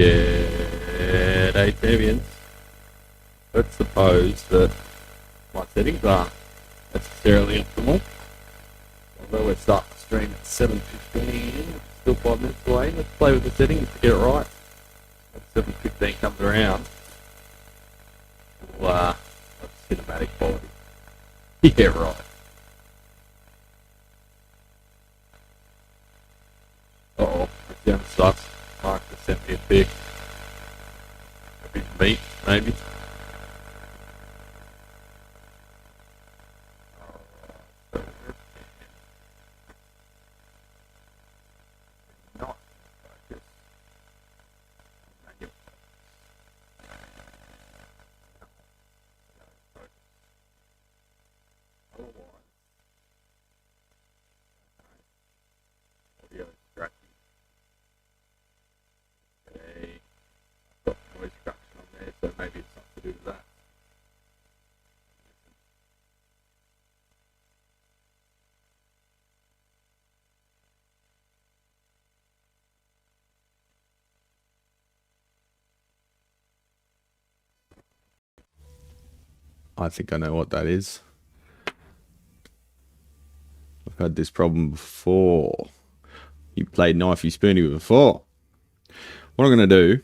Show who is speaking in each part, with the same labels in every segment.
Speaker 1: G'day champions. Let's suppose that my settings aren't necessarily optimal. Although we're starting to stream at 7:15, still 5 minutes away. Let's play with the settings to get it right. When 7:15 comes around, we'll have cinematic quality. Yeah, right. Uh-oh, that sounds sucks. Mark just sent me a pic. A bit of meat, maybe. Not focus. Otherwise, audio distracting. Okay. Got noise reduction on there, so maybe it's something to do with that. I think I know what that is. I've had this problem before. You played Knifey Spoony before. What I'm going to do,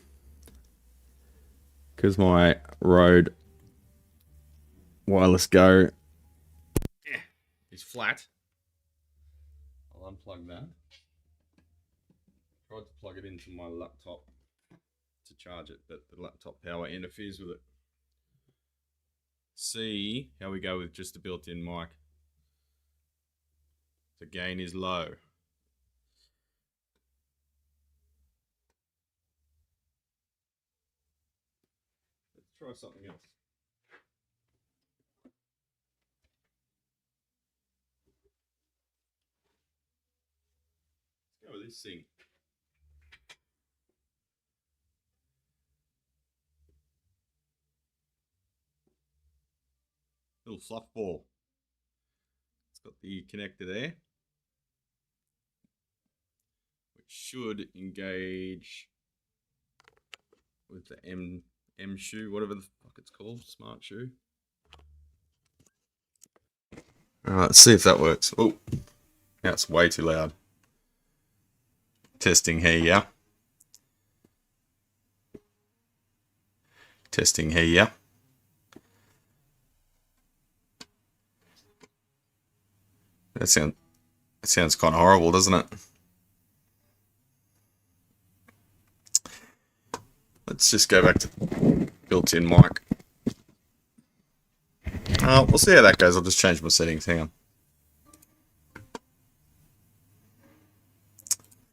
Speaker 1: because my Rode Wireless Go is flat, I'll unplug that. Tried to plug it into my laptop to charge it, but the laptop power interferes with it. See how we go with just a built-in mic. The gain is low. Let's try something else. Let's go with this thing. Little fluff ball. It's got the connector there, which should engage with the M shoe, whatever the fuck it's called, smart shoe. Alright, let's see if that works. Oh, that's way too loud. Testing here, yeah. Testing here, yeah. That sounds kind of horrible, doesn't it? Let's just go back to built-in mic. We'll see how that goes. I'll just change my settings. Hang on.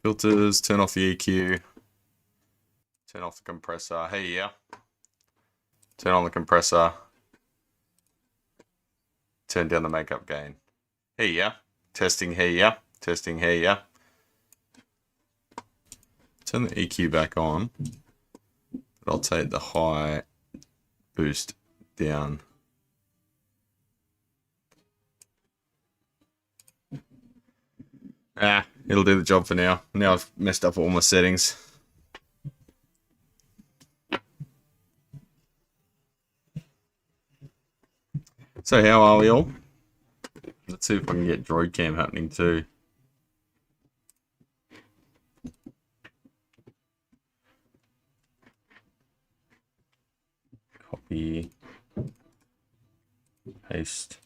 Speaker 1: Filters, turn off the EQ. Turn off the compressor. Hey, yeah. Turn on the compressor. Turn down the makeup gain. Hey, yeah. Testing, hey, yeah. Testing, hey, yeah. Turn the EQ back on. But I'll take the high boost down. It'll do the job for now. Now I've messed up all my settings. So how are we all? Let's see if I can get Droid Cam happening too. Copy. Paste.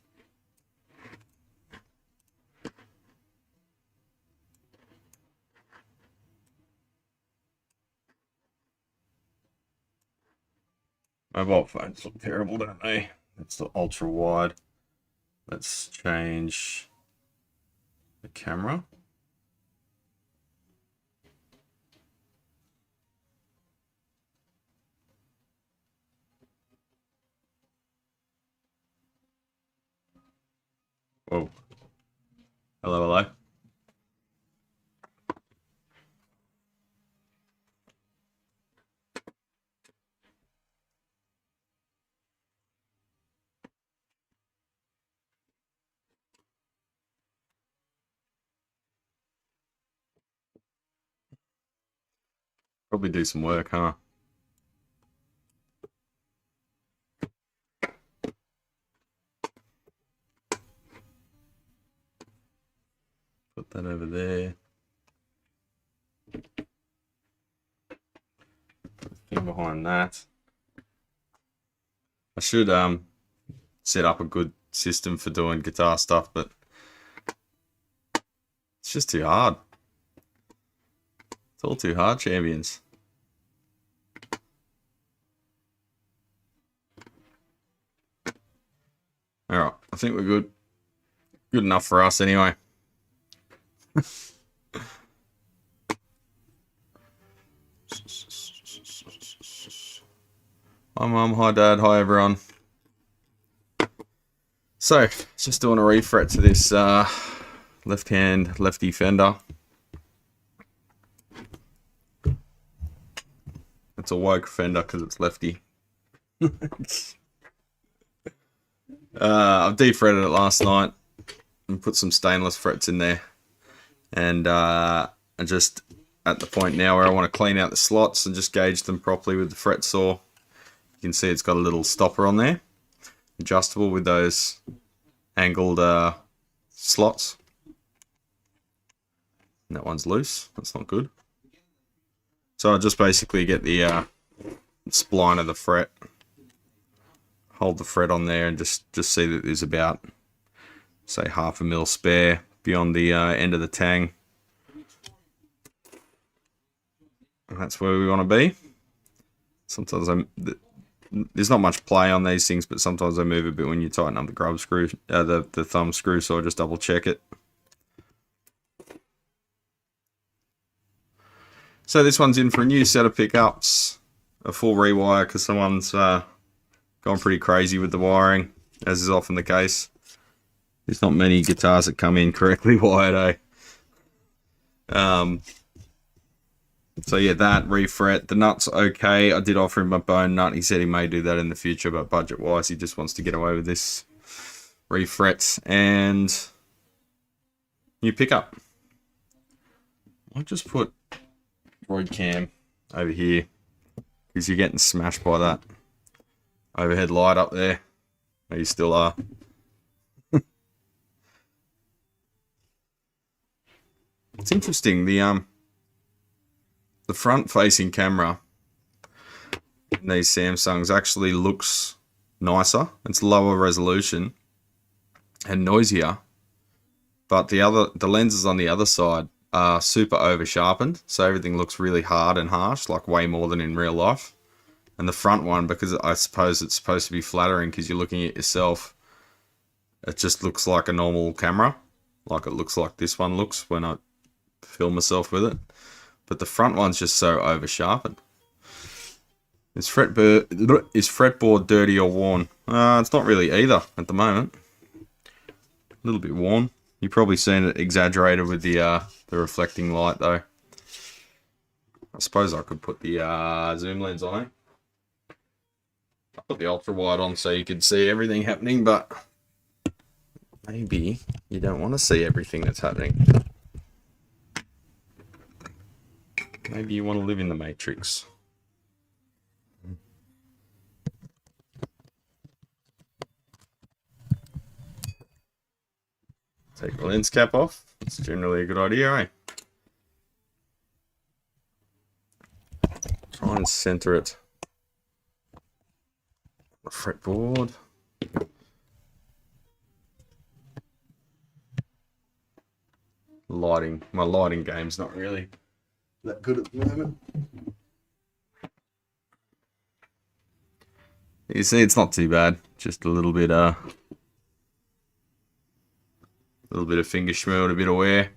Speaker 1: Mobile phones look terrible, don't they? That's the ultra wide. Let's change the camera. Whoa. Hello, hello. Probably do some work, huh? Put that over there. Thing behind that. I should set up a good system for doing guitar stuff, but it's just too hard. It's all too hard, champions. Alright, I think we're good. Good enough for us anyway. Hi Mum, hi Dad, hi everyone. So, just doing a refret to this left-hand lefty fender. It's a woke fender because it's lefty. I've defretted it last night and put some stainless frets in there, and I'm just at the point now where I want to clean out the slots and just gauge them properly with the fret saw. You can see it's got a little stopper on there, adjustable with those angled slots. And that one's loose. That's not good. So I just basically get the spline of the fret, hold the fret on there, and just see that there's about, say, 1/2 mil spare beyond the end of the tang. And that's where we want to be. Sometimes there's not much play on these things, but sometimes they move a bit when you tighten up the grub screw, the thumb screw, so I just double check it. So this one's in for a new set of pickups, a full rewire because someone's gone pretty crazy with the wiring, as is often the case. There's not many guitars that come in correctly wired, So yeah, that refret. The nut's okay. I did offer him a bone nut. He said he may do that in the future, but budget-wise, he just wants to get away with this refret and new pickup. I'll just put Roid Cam over here because you're getting smashed by that overhead light up there. You still are. It's interesting. The front-facing camera in these Samsungs actually looks nicer. It's lower resolution and noisier, but the lenses on the other side are super over sharpened, so everything looks really hard and harsh, like way more than in real life. And the front one, because I suppose it's supposed to be flattering because you're looking at yourself, it just looks like a normal camera, like it looks like this one looks when I film myself with it. But the front one's just so over sharpened. Is fretboard dirty or worn? It's not really either at the moment. A little bit worn. You've probably seen it exaggerated with the reflecting light though. I suppose I could put the zoom lens on it. I put the ultra wide on so you could see everything happening, but maybe you don't want to see everything that's happening. Maybe you want to live in the Matrix. Take the lens cap off. It's generally a good idea, eh? Try and center it. The fretboard. Lighting. My lighting game's not really that good at the moment. You see, it's not too bad. Just a little bit of finger schmoo and a bit of wear.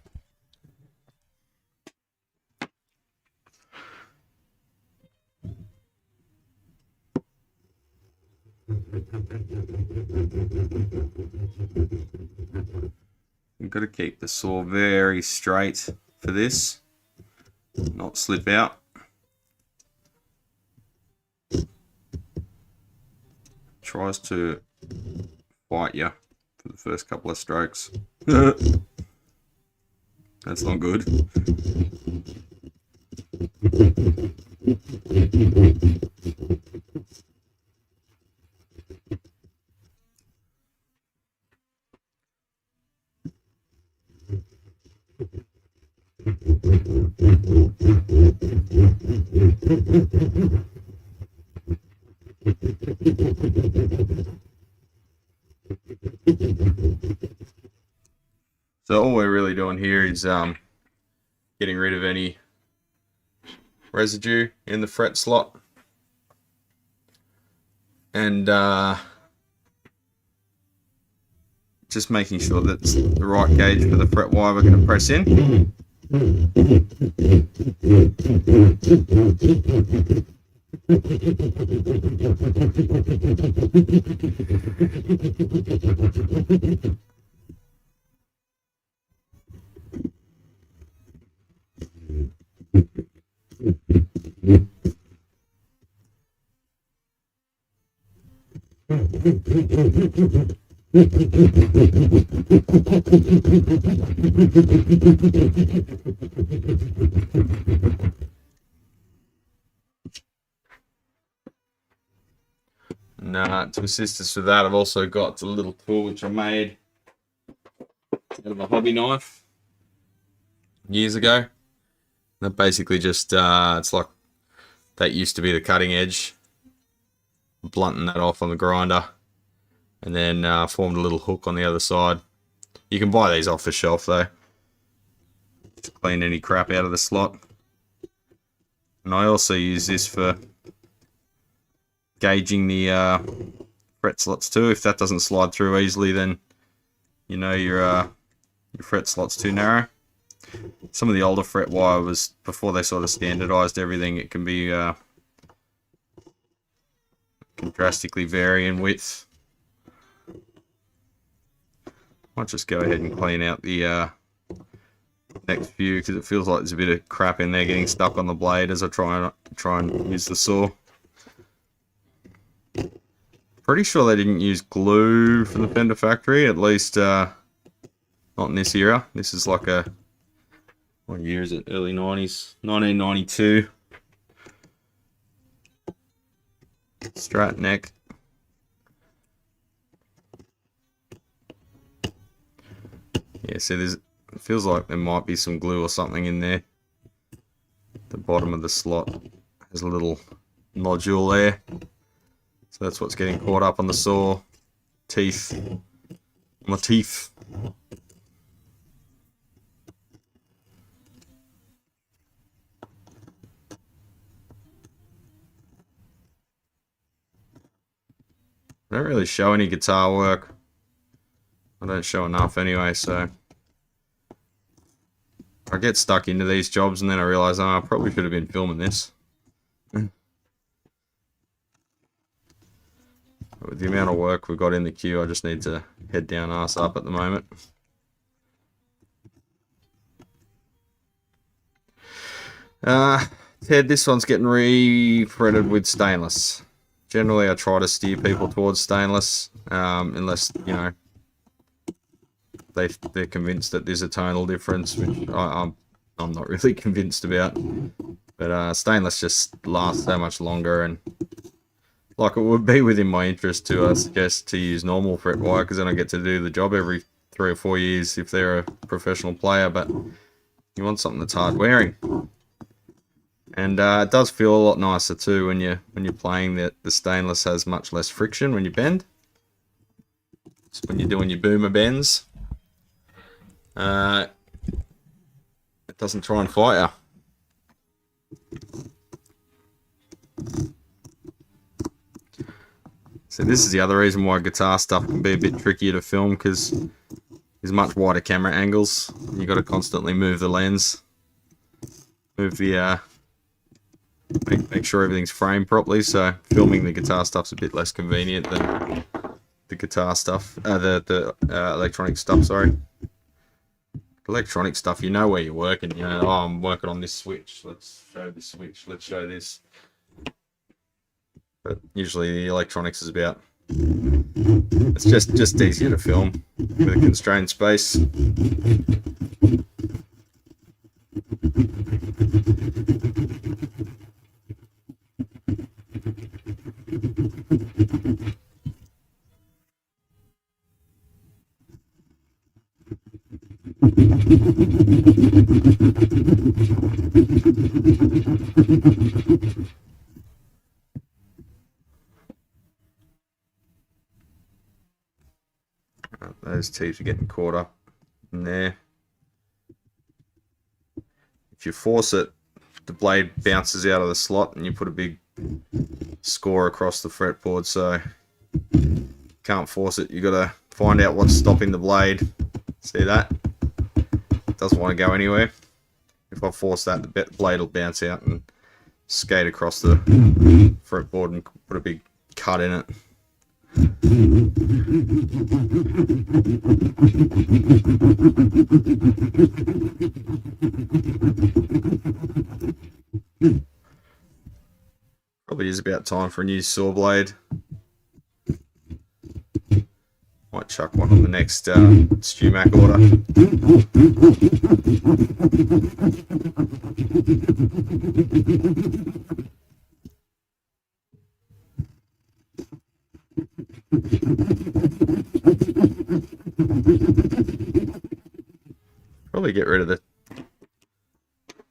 Speaker 1: You've got to keep the saw very straight for this, not slip out. Tries to fight you for the first couple of strokes. That's not good.
Speaker 2: So all we're really doing here is getting rid of any residue in the fret slot, and just making sure that's the right gauge for the fret wire we're going to press in. And to assist us with that, I've also got a little tool which I made out of a hobby knife years ago. That basically just, it's like, that used to be the cutting edge. Blunting that off on the grinder, and then formed a little hook on the other side. You can buy these off the shelf though, to clean any crap out of the slot. And I also use this for gauging the fret slots too. If that doesn't slide through easily, then you know your fret slot's too narrow. Some of the older fret wire was, before they sort of standardized everything, it can be can drastically vary in width. I'll just go ahead and clean out the next few, because it feels like there's a bit of crap in there getting stuck on the blade as I try and use the saw. Pretty sure they didn't use glue from the Fender factory, at least not in this era. This is like a, what year is it? Early 90s, 1992. Strat neck. Yeah, so it feels like there might be some glue or something in there. The bottom of the slot has a little nodule there. So that's what's getting caught up on the saw teeth. On the teeth. I don't really show any guitar work. I don't show enough anyway, so I get stuck into these jobs and then I realise, oh, I probably should have been filming this. With the amount of work we've got in the queue, I just need to head down, arse up at the moment. Ted, this one's getting refretted with stainless. Generally, I try to steer people towards stainless, unless, you know, they're convinced that there's a tonal difference, which I'm not really convinced about. But stainless just lasts so much longer, and like, it would be within my interest to suggest to use normal fret wire, because then I get to do the job every 3 or 4 years if they're a professional player. But you want something that's hard wearing. And it does feel a lot nicer too when you're playing. The stainless has much less friction when you bend. So when you're doing your boomer bends, it doesn't try and fight you. So this is the other reason why guitar stuff can be a bit trickier to film, because there's much wider camera angles. You've got to constantly move the lens, move the make sure everything's framed properly. So filming the guitar stuff's a bit less convenient than the guitar stuff, the electronic stuff. Sorry, electronic stuff. You know where you're working. You know, oh, I'm working on this switch. Let's show this switch. Let's show this. But usually the electronics is about. It's just easier to film with a constrained space. Those teeth are getting caught up in there. If you force it, the blade bounces out of the slot and you put a big score across the fretboard, so can't force it. You gotta find out what's stopping the blade. See that? It doesn't want to go anywhere. If I force that, the blade will bounce out and skate across the fretboard and put a big cut in it. Probably is about time for a new saw blade. Might chuck one on the next StewMac order. Probably get rid of the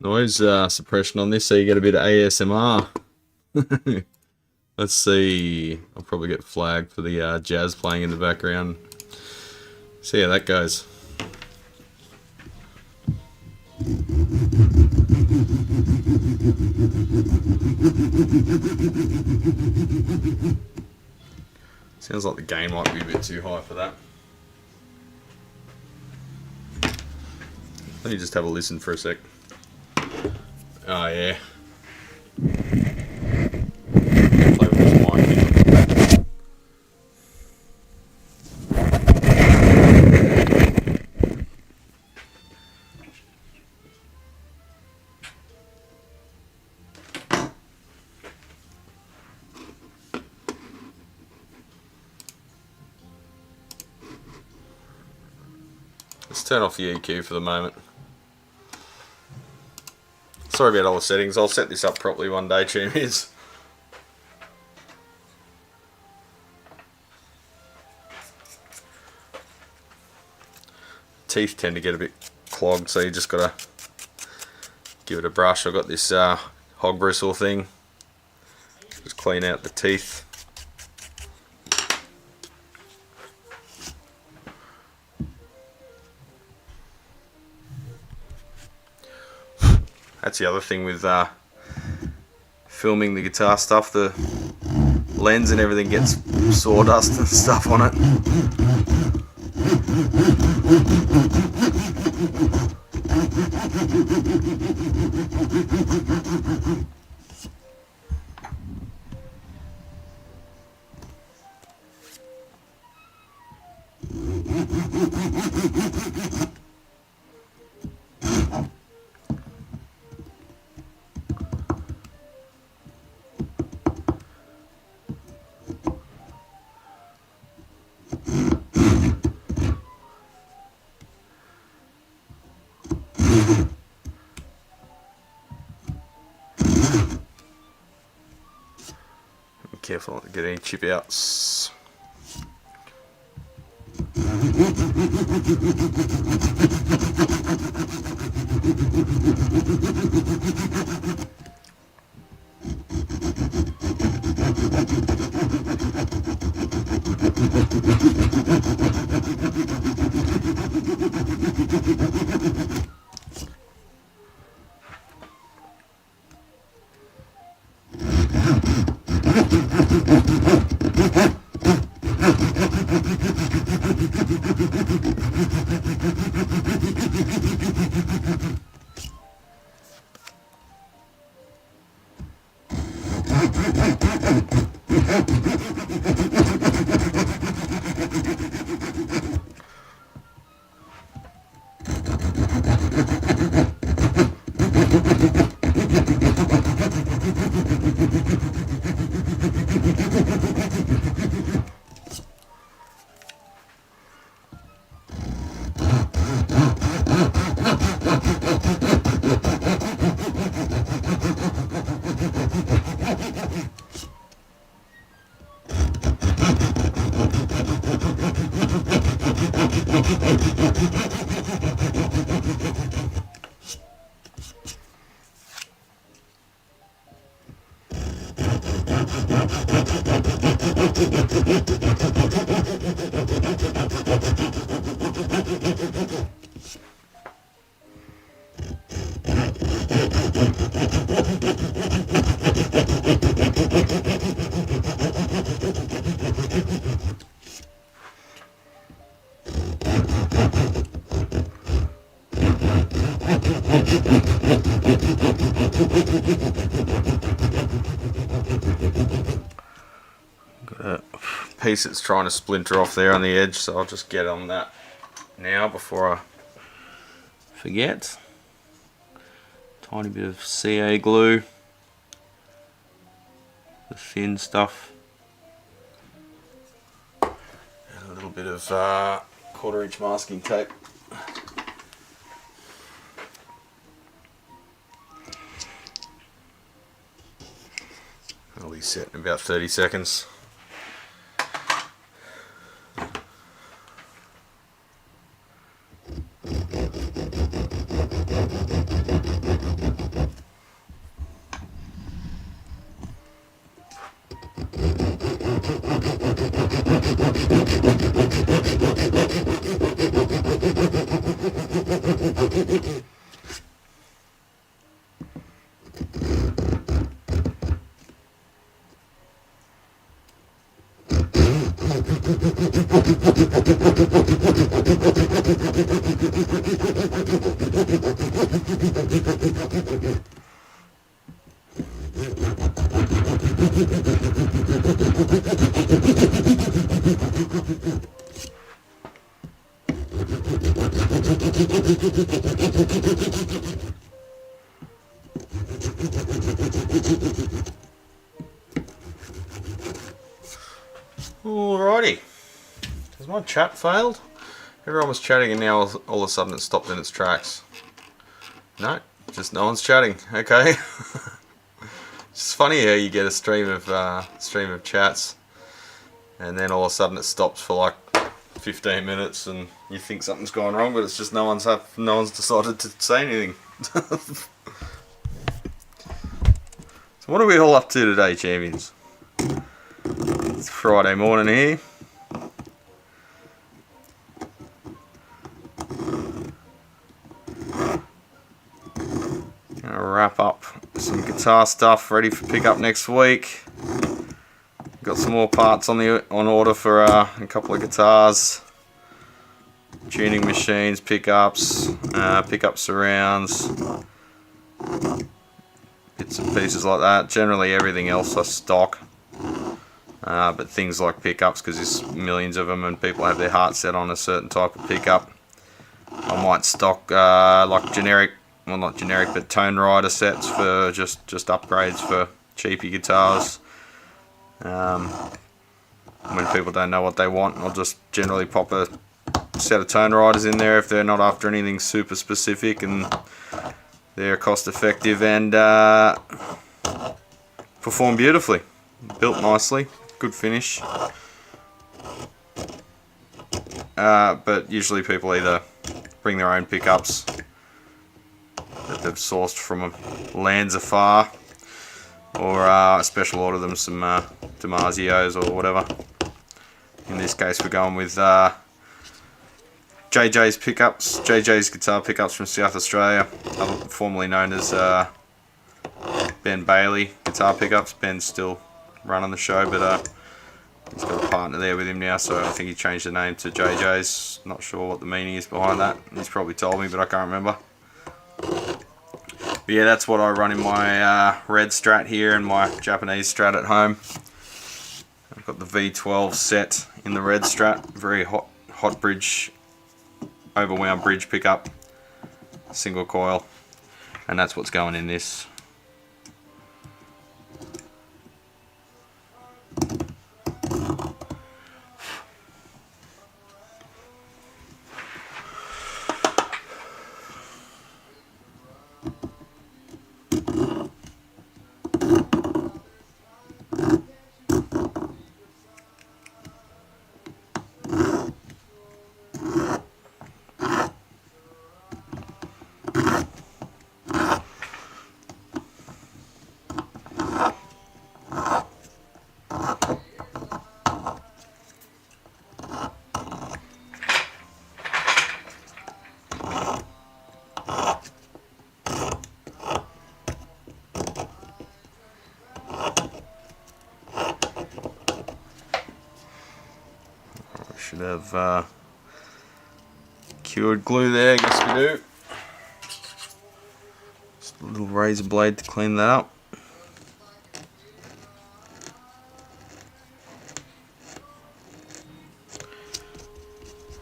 Speaker 2: noise suppression on this so you get a bit of ASMR. Let's see, I'll probably get flagged for the jazz playing in the background. See how that goes. Sounds like the gain might be a bit too high for that. Let me just have a listen for a sec. Oh yeah. Play with this mic here. Let's turn off the EQ for the moment. Sorry about all the settings. I'll set this up properly one day, Tumies. Teeth tend to get a bit clogged, so you just gotta give it a brush. I've got this hog bristle thing. Just clean out the teeth. That's the other thing with filming the guitar stuff, the lens and everything gets sawdust and stuff on it. Careful not to get any chip outs. Got a piece that's trying to splinter off there on the edge, so I'll just get on that now before I forget. Tiny bit of CA glue, the thin stuff, and a little bit of 1/4 inch masking tape. I'll be set in about 30 seconds. Alrighty, has my chat failed? Everyone was chatting and now all of a sudden it stopped in its tracks. No, just no one's chatting. Okay. It's funny how you get a stream of chats and then all of a sudden it stops for like 15 minutes and you think something's gone wrong, but it's just no one's decided to say anything. So what are we all up to today, champions? It's Friday morning here. Gonna wrap up some guitar stuff ready for pickup next week. Got some more parts on order for a couple of guitars, tuning machines, pickups, pickup surrounds, bits and pieces like that. Generally everything else I stock. But things like pickups, because there's millions of them and people have their heart set on a certain type of pickup, I might stock like generic, well not generic, but tone rider sets for just upgrades for cheapy guitars. When people don't know what they want, I'll just generally pop a set of tone riders in there if they're not after anything super specific and they're cost effective and perform beautifully. Built nicely. Good finish, but usually people either bring their own pickups that they've sourced from lands afar, or special order them some Damasios or whatever. In this case we're going with JJ's pickups, JJ's guitar pickups from South Australia, formerly known as Ben Bailey guitar pickups. Ben's still running the show, but he's got a partner there with him now, so I think he changed the name to JJ's. Not sure what the meaning is behind that. He's probably told me, but I can't remember. But yeah, that's what I run in my red Strat here and my Japanese Strat at home. I've got the V12 set in the red Strat, very hot bridge, overwound bridge pickup, single coil, and that's what's going in this. Bit of cured glue there, yes we do. Just a little razor blade to clean that up.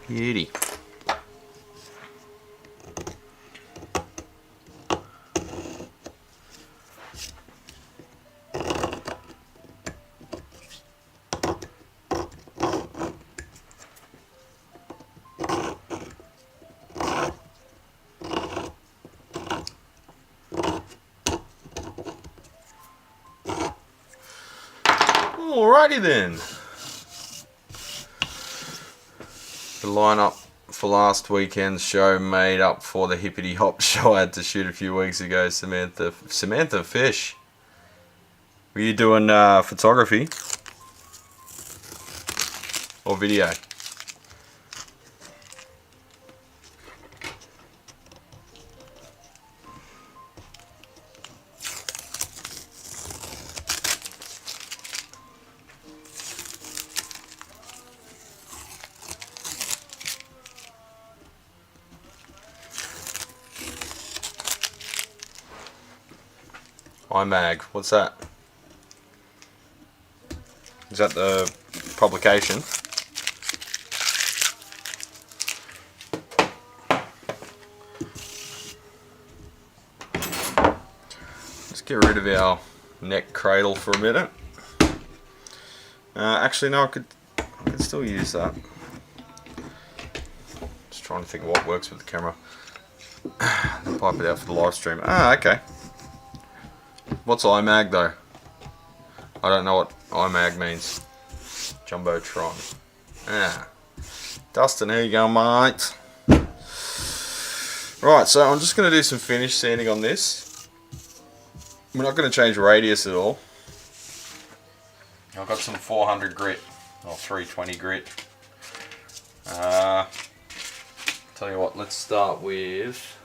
Speaker 2: Beauty. Alrighty then. The lineup for last weekend's show made up for the hippity hop show I had to shoot a few weeks ago. Samantha Fish. Were you doing photography or video? iMag, what's that? Is that the publication? Let's get rid of our neck cradle for a minute. Actually no, I could still use that. Just trying to think of what works with the camera. I'll pipe it out for the live stream. Ah, okay. What's iMag though? I don't know what iMag means. Jumbotron. Ah. Dustin, here you go, mate. Right, so I'm just going to do some finish sanding on this. We're not going to change radius at all. I've got some 400 grit, or 320 grit. Tell you what, let's start with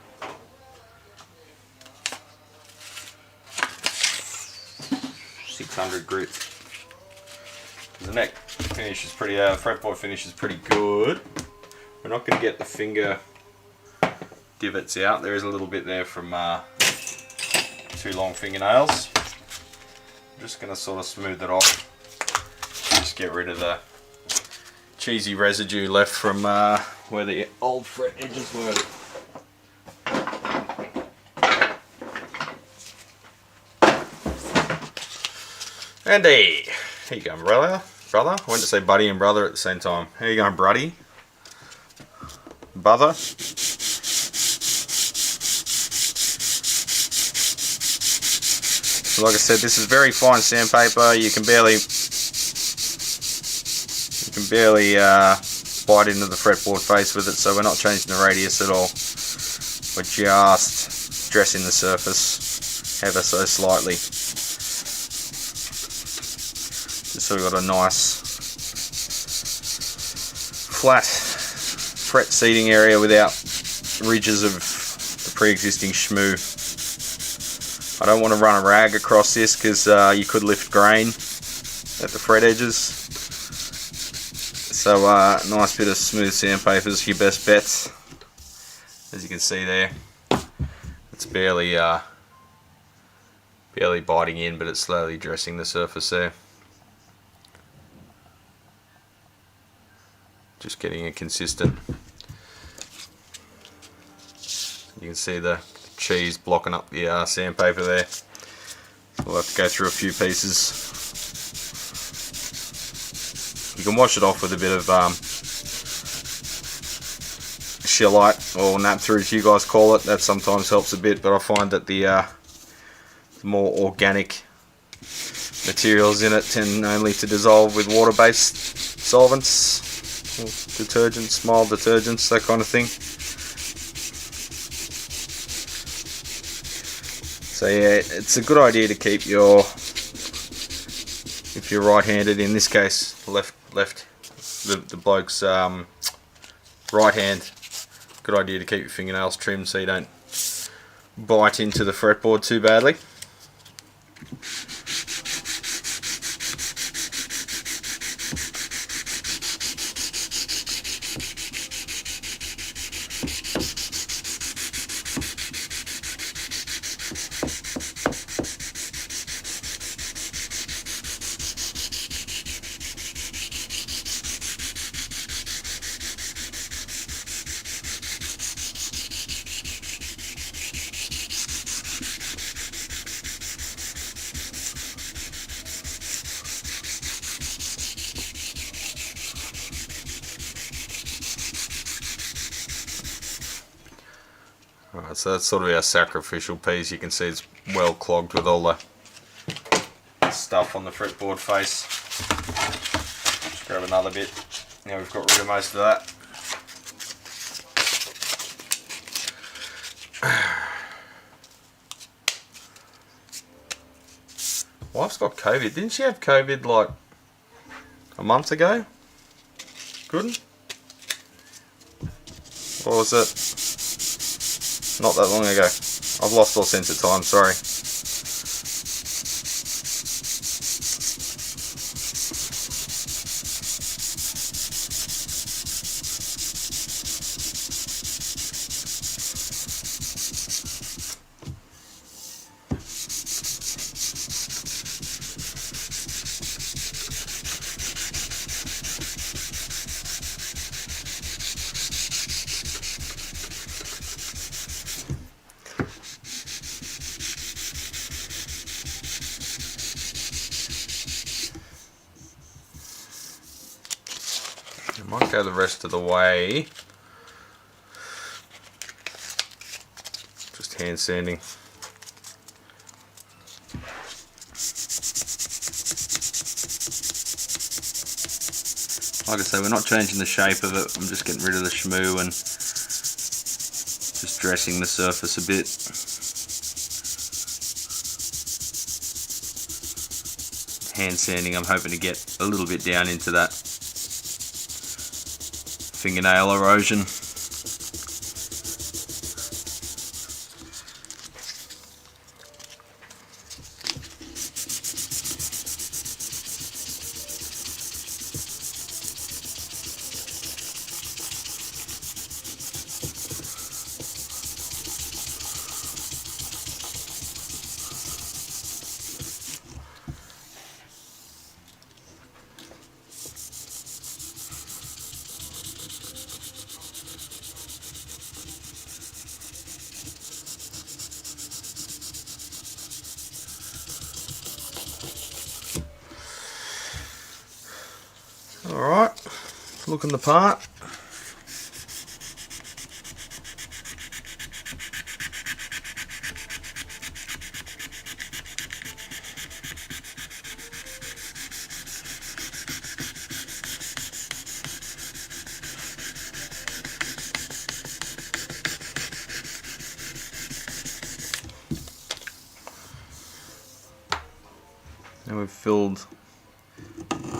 Speaker 2: 600 grit. The neck finish is pretty, fretboard finish is pretty good. We're not going to get the finger divots out. There is a little bit there from 2 long fingernails. I'm just going to sort of smooth it off. Just get rid of the cheesy residue left from where the old fret edges were. Andy, how you going, brother? I went to say buddy and brother at the same time. How you going, bruddy? Brother? So like I said, this is very fine sandpaper. You can barely bite into the fretboard face with it, so we're not changing the radius at all. We're just dressing the surface ever so slightly. So we've got a nice flat fret seating area without ridges of the pre-existing shmoo. I don't want to run a rag across this because you could lift grain at the fret edges. So nice bit of smooth sandpaper is your best bets. As you can see there, it's barely biting in, but it's slowly dressing the surface there. Just getting it consistent. You can see the cheese blocking up the sandpaper there. We'll have to go through a few pieces. You can wash it off with a bit of shellac or naphtha, as you guys call it. That sometimes helps a bit, but I find that the more organic materials in it tend only to dissolve with water-based solvents. Detergents, mild detergents, that kind of thing. So yeah, it's a good idea to keep your, if you're right-handed, in this case, the bloke's right hand, good idea to keep your fingernails trimmed so you don't bite into the fretboard too badly. Alright, so that's sort of our sacrificial piece. You can see it's well clogged with all the stuff on the fretboard face. Just grab another bit. Now we've got rid of most of that. Wife's got COVID. Didn't she have COVID like a month ago? Couldn't? Or was it not that long ago? I've lost all sense of time, sorry. I might go the rest of the way. Just hand sanding. Like I say, we're not changing the shape of it. I'm just getting rid of the shmoo and just dressing the surface a bit. Hand sanding, I'm hoping to get a little bit down into that fingernail erosion. Alright, looking the part. Now we've filled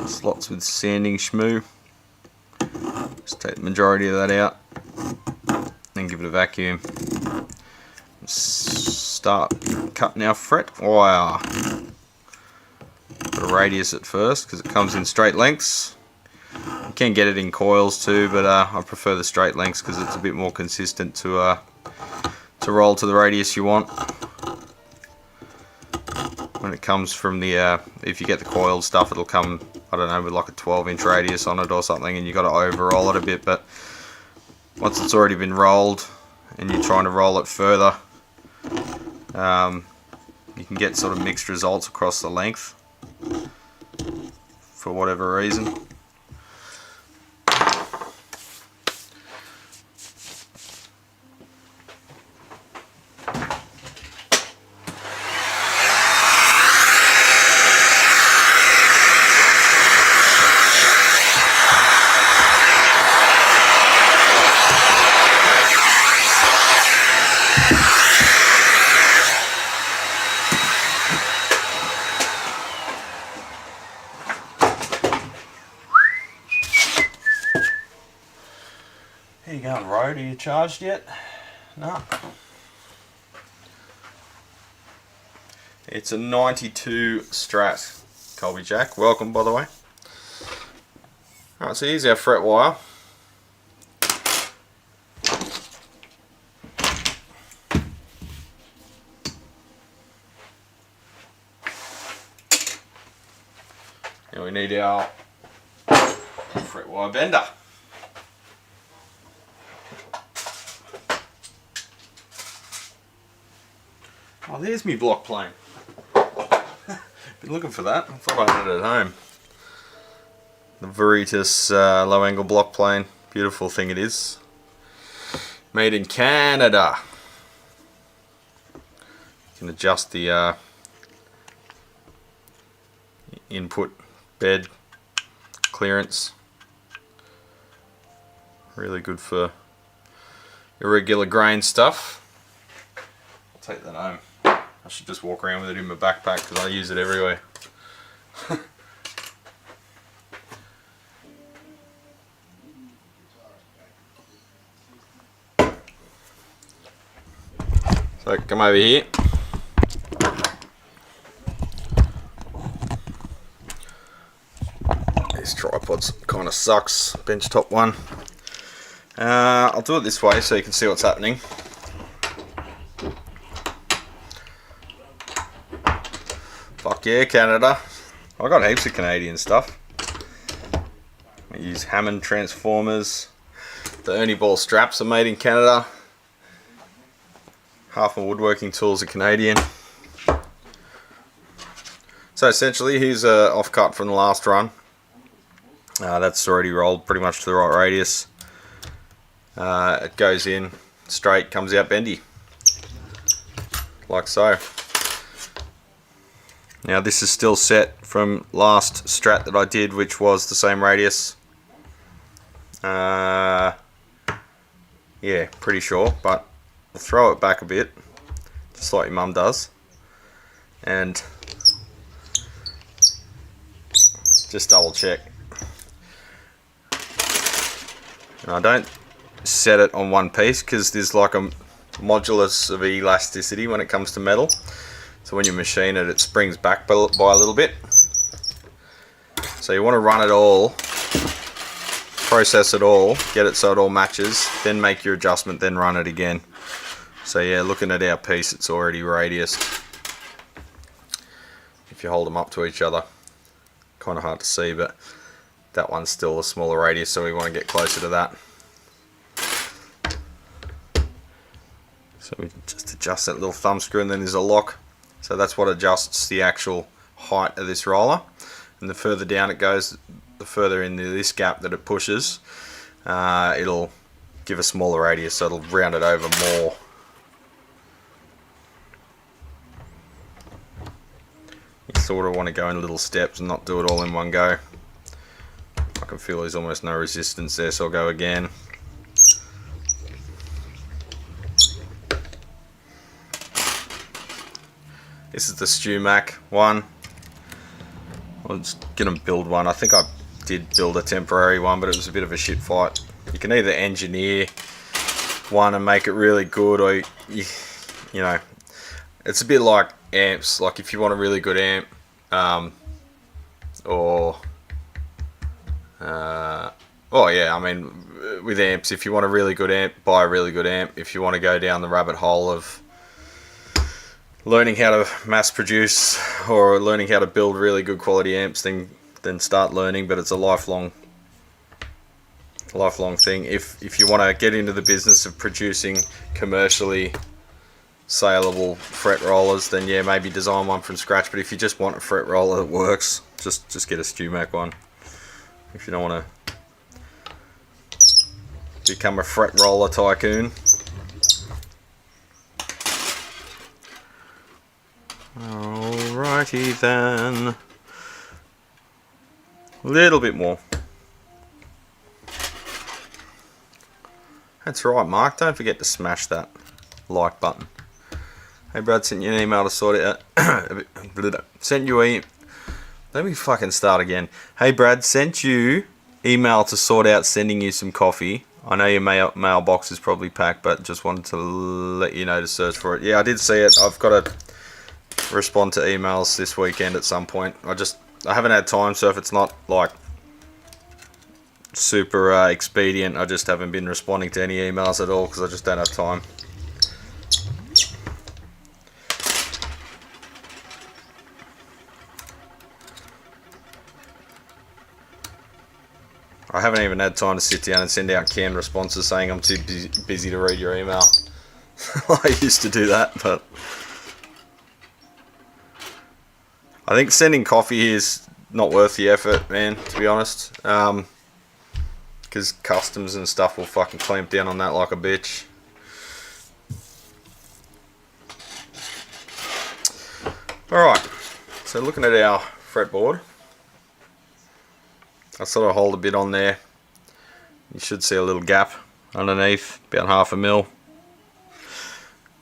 Speaker 2: slots with sanding shmoo. Just take the majority of that out, then give it a vacuum. Start cutting our fret wire. Put a radius at first because it comes in straight lengths. You can get it in coils too, but I prefer the straight lengths because it's a bit more consistent to roll to the radius you want. When it comes from the, if you get the coiled stuff, it'll come, I don't know, with like a 12-inch radius on it or something, and you got to over-roll it a bit. But once it's already been rolled and you're trying to roll it further, you can get sort of mixed results across the length for whatever reason. How you going, Road? Are you charged yet? No. It's a 92 Strat Colby Jack. Welcome, by the way. Alright, so here's our fret wire. Now we need our fret wire bender. Oh, there's me block plane. Been looking for that. I thought I had it at home. The Veritas low angle block plane. Beautiful thing it is. Made in Canada. can adjust the input bed clearance. Really good for irregular grain stuff. I'll take that home. I should just walk around with it in my backpack because I use it everywhere. So come over here. This tripod's kind of sucks, benchtop one. I'll do it this way so you can see what's happening. Fuck yeah, Canada. I got heaps of Canadian stuff. I use Hammond transformers. The Ernie ball straps are made in Canada. Half my woodworking tools are Canadian. So essentially, here's a offcut from the last run. That's already rolled pretty much to the right radius. It goes in straight, comes out bendy. Like so. Now this is still set from last strat that I did, which was the same radius. Yeah, pretty sure, but I'll throw it back a bit, just like your mum does, and just double check. And I don't set it on one piece because there's like a modulus of elasticity when it comes to metal. So when you machine it, it springs back by a little bit. So you want to run it all, process it all, get it so it all matches, then make your adjustment, then run it again. So yeah, looking at our piece, it's already radiused. If you hold them up to each other, kind of hard to see, but that one's still a smaller radius, so we want to get closer to that. So we just adjust that little thumb screw, and then there's a lock. So that's what adjusts the actual height of this roller. And the further down it goes, the further into this gap that it pushes, it'll give a smaller radius, so it'll round it over more. You sort of want to go in little steps and not do it all in one go. I can feel there's almost no resistance there, so I'll go again. This is the StewMac one. I'm just gonna build one. I think I did build a temporary one, but it was a bit of a shit fight. You can either engineer one and make it really good, or you know, it's a bit like amps. Like if you want a really good amp, oh yeah, I mean, with amps, if you want a really good amp, buy a really good amp. If you want to go down the rabbit hole of learning how to mass produce or learning how to build really good quality amps, then start learning. But it's a lifelong thing. If you want to get into the business of producing commercially saleable fret rollers, then yeah, maybe design one from scratch. But if you just want a fret roller that works, just get a StewMac one. If you don't want to become a fret roller tycoon. Alrighty then. A little bit more. That's right, Mark. Don't forget to smash that like button. Hey, Brad, sent you an email to sort it out. Sent you a... Let me fucking start again. Hey, Brad, sent you email to sort out sending you some coffee. I know your mailbox is probably packed, but just wanted to let you know to search for it. Yeah, I did see it. I've got to respond to emails this weekend at some point. I haven't had time, so if it's not like super expedient, I just haven't been responding to any emails at all because I just don't have time. I haven't even had time to sit down and send out canned responses saying I'm too busy to read your email. I used to do that, but I think sending coffee is not worth the effort, man, to be honest. Because customs and stuff will fucking clamp down on that like a bitch. Alright, so looking at our fretboard, I sort of hold a bit on there. You should see a little gap underneath, about 1/2 mil.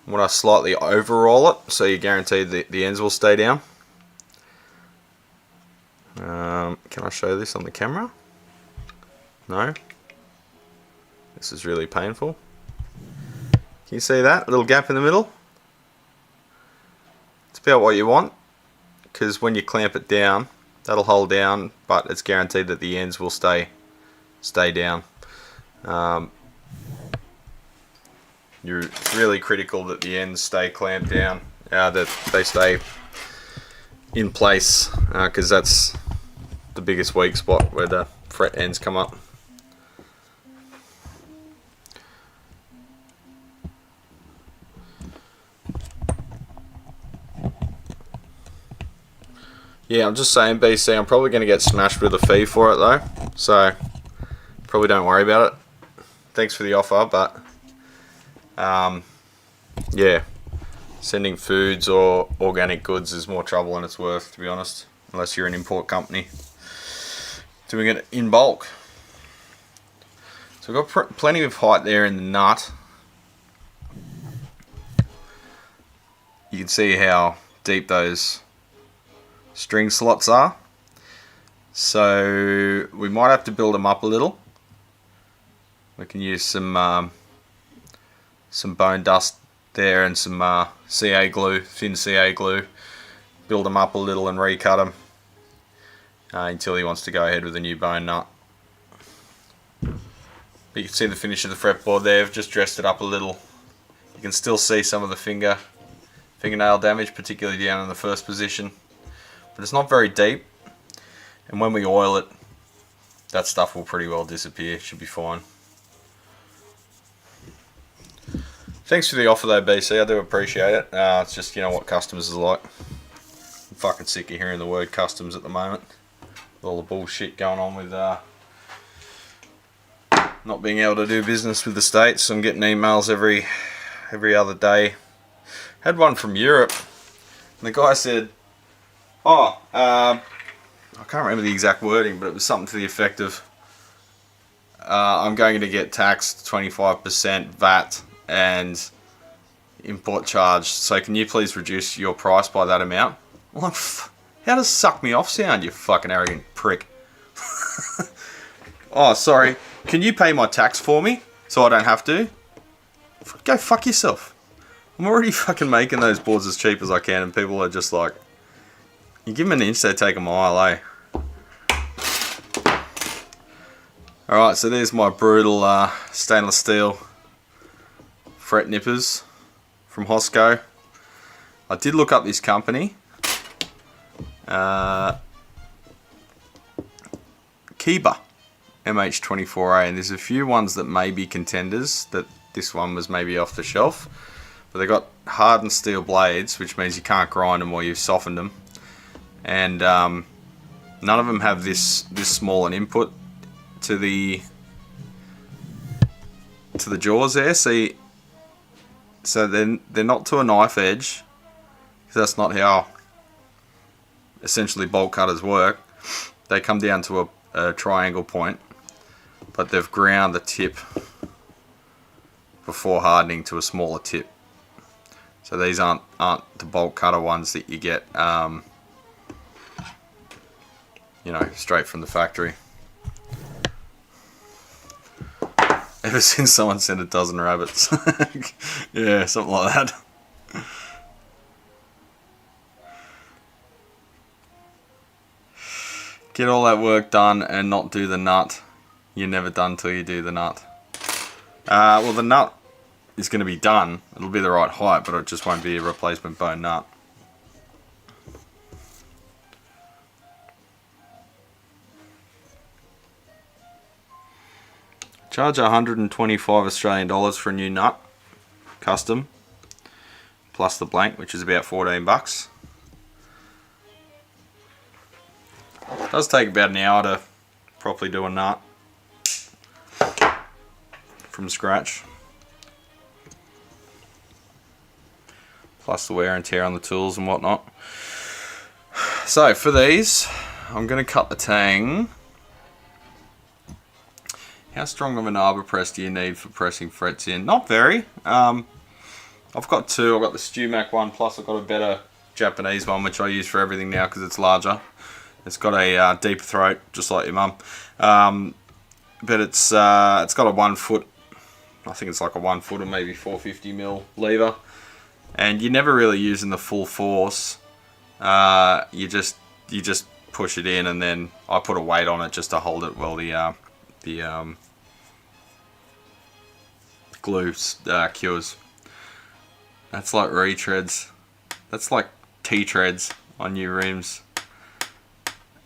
Speaker 2: When I slightly overroll it, so you're guaranteed the ends will stay down. Can I show this on the camera? No? This is really painful. Can you see that? A little gap in the middle? It's about what you want, because when you clamp it down, that'll hold down, but it's guaranteed that the ends will stay down. It's really critical that the ends stay clamped down, that they stay in place, because that's the biggest weak spot where the fret ends come up. Yeah, I'm just saying, BC, I'm probably going to get smashed with a fee for it though, so probably don't worry about it. Thanks for the offer, but yeah, sending foods or organic goods is more trouble than it's worth, to be honest, unless you're an import company doing it in bulk. So we've got plenty of height there in the nut. You can see how deep those string slots are, so we might have to build them up a little. We can use some bone dust there and some CA glue, thin CA glue, build them up a little and recut them until he wants to go ahead with a new bone nut. But you can see the finish of the fretboard there. I've just dressed it up a little. You can still see some of the fingernail damage, particularly down in the first position, but it's not very deep, and when we oil it, that stuff will pretty well disappear. Should be fine. Thanks for the offer though, BC, I do appreciate it. It's just, you know what customers are like. I'm fucking sick of hearing the word customs at the moment, with all the bullshit going on with not being able to do business with the States. I'm getting emails every other day. Had one from Europe, and the guy said, oh, I can't remember the exact wording, but it was something to the effect of, I'm going to get taxed 25% VAT and import charge, so can you please reduce your price by that amount? I'm like, how does suck me off sound, you fucking arrogant prick? Oh, sorry, can you pay my tax for me so I don't have to? Go fuck yourself. I'm already fucking making those boards as cheap as I can, and people are just like, you give them an inch, they take a mile, eh? Alright, so there's my brutal stainless steel fret nippers from Hosco. I did look up this company. Kiba MH24A, and there's a few ones that may be contenders, that this one was maybe off the shelf. But they got hardened steel blades, which means you can't grind them or you've softened them. And none of them have this small an input to the jaws there. See, so they're not to a knife edge, because that's not how essentially bolt cutters work. They come down to a triangle point, but they've ground the tip before hardening to a smaller tip. So these aren't the bolt cutter ones that you get, you know, straight from the factory. Ever since someone sent a dozen rabbits. Yeah, something like that. Get all that work done and not do the nut. You're never done till you do the nut. Well, the nut is going to be done. It'll be the right height, but it just won't be a replacement bone nut. Charge 125 Australian dollars for a new nut, custom, plus the blank, which is about 14 bucks. It does take about an hour to properly do a nut from scratch, plus the wear and tear on the tools and whatnot. So for these, I'm going to cut the tang. How strong of an arbor press do you need for pressing frets in? Not very. I've got two. I've got the StewMac one, plus I've got a better Japanese one, which I use for everything now because it's larger. It's got a deeper throat, just like your mum. But it's got a 1 foot, I think it's like a 1 foot or maybe 450mm lever. And you're never really using the full force. You just push it in, and then I put a weight on it just to hold it while the glue cures. That's like retreads. That's like T-treads on new rims.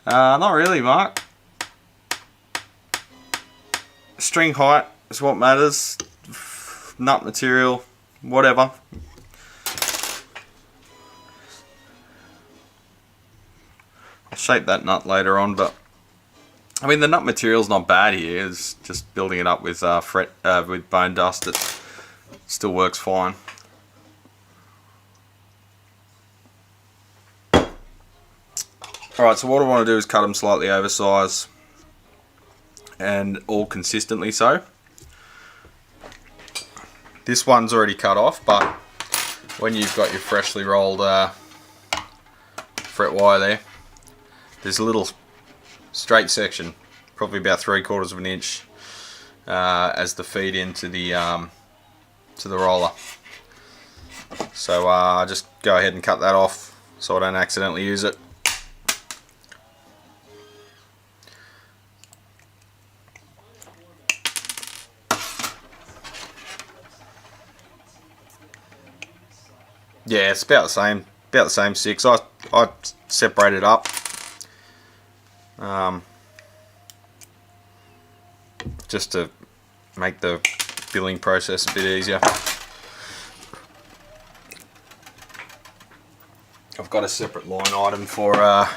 Speaker 2: Not really, Mark. String height is what matters. Nut material, whatever. I'll shape that nut later on, but I mean the nut material's not bad here. It's just building it up with with bone dust. It still works fine. Alright, so what I want to do is cut them slightly oversized and all consistently so. This one's already cut off, but when you've got your freshly rolled fret wire there, there's a little straight section, probably about 3/4 of an inch, as the feed into the roller. So just go ahead and cut that off so I don't accidentally use it. Yeah, it's about the same 6. I separate it up, just to make the billing process a bit easier. I've got a separate line item for a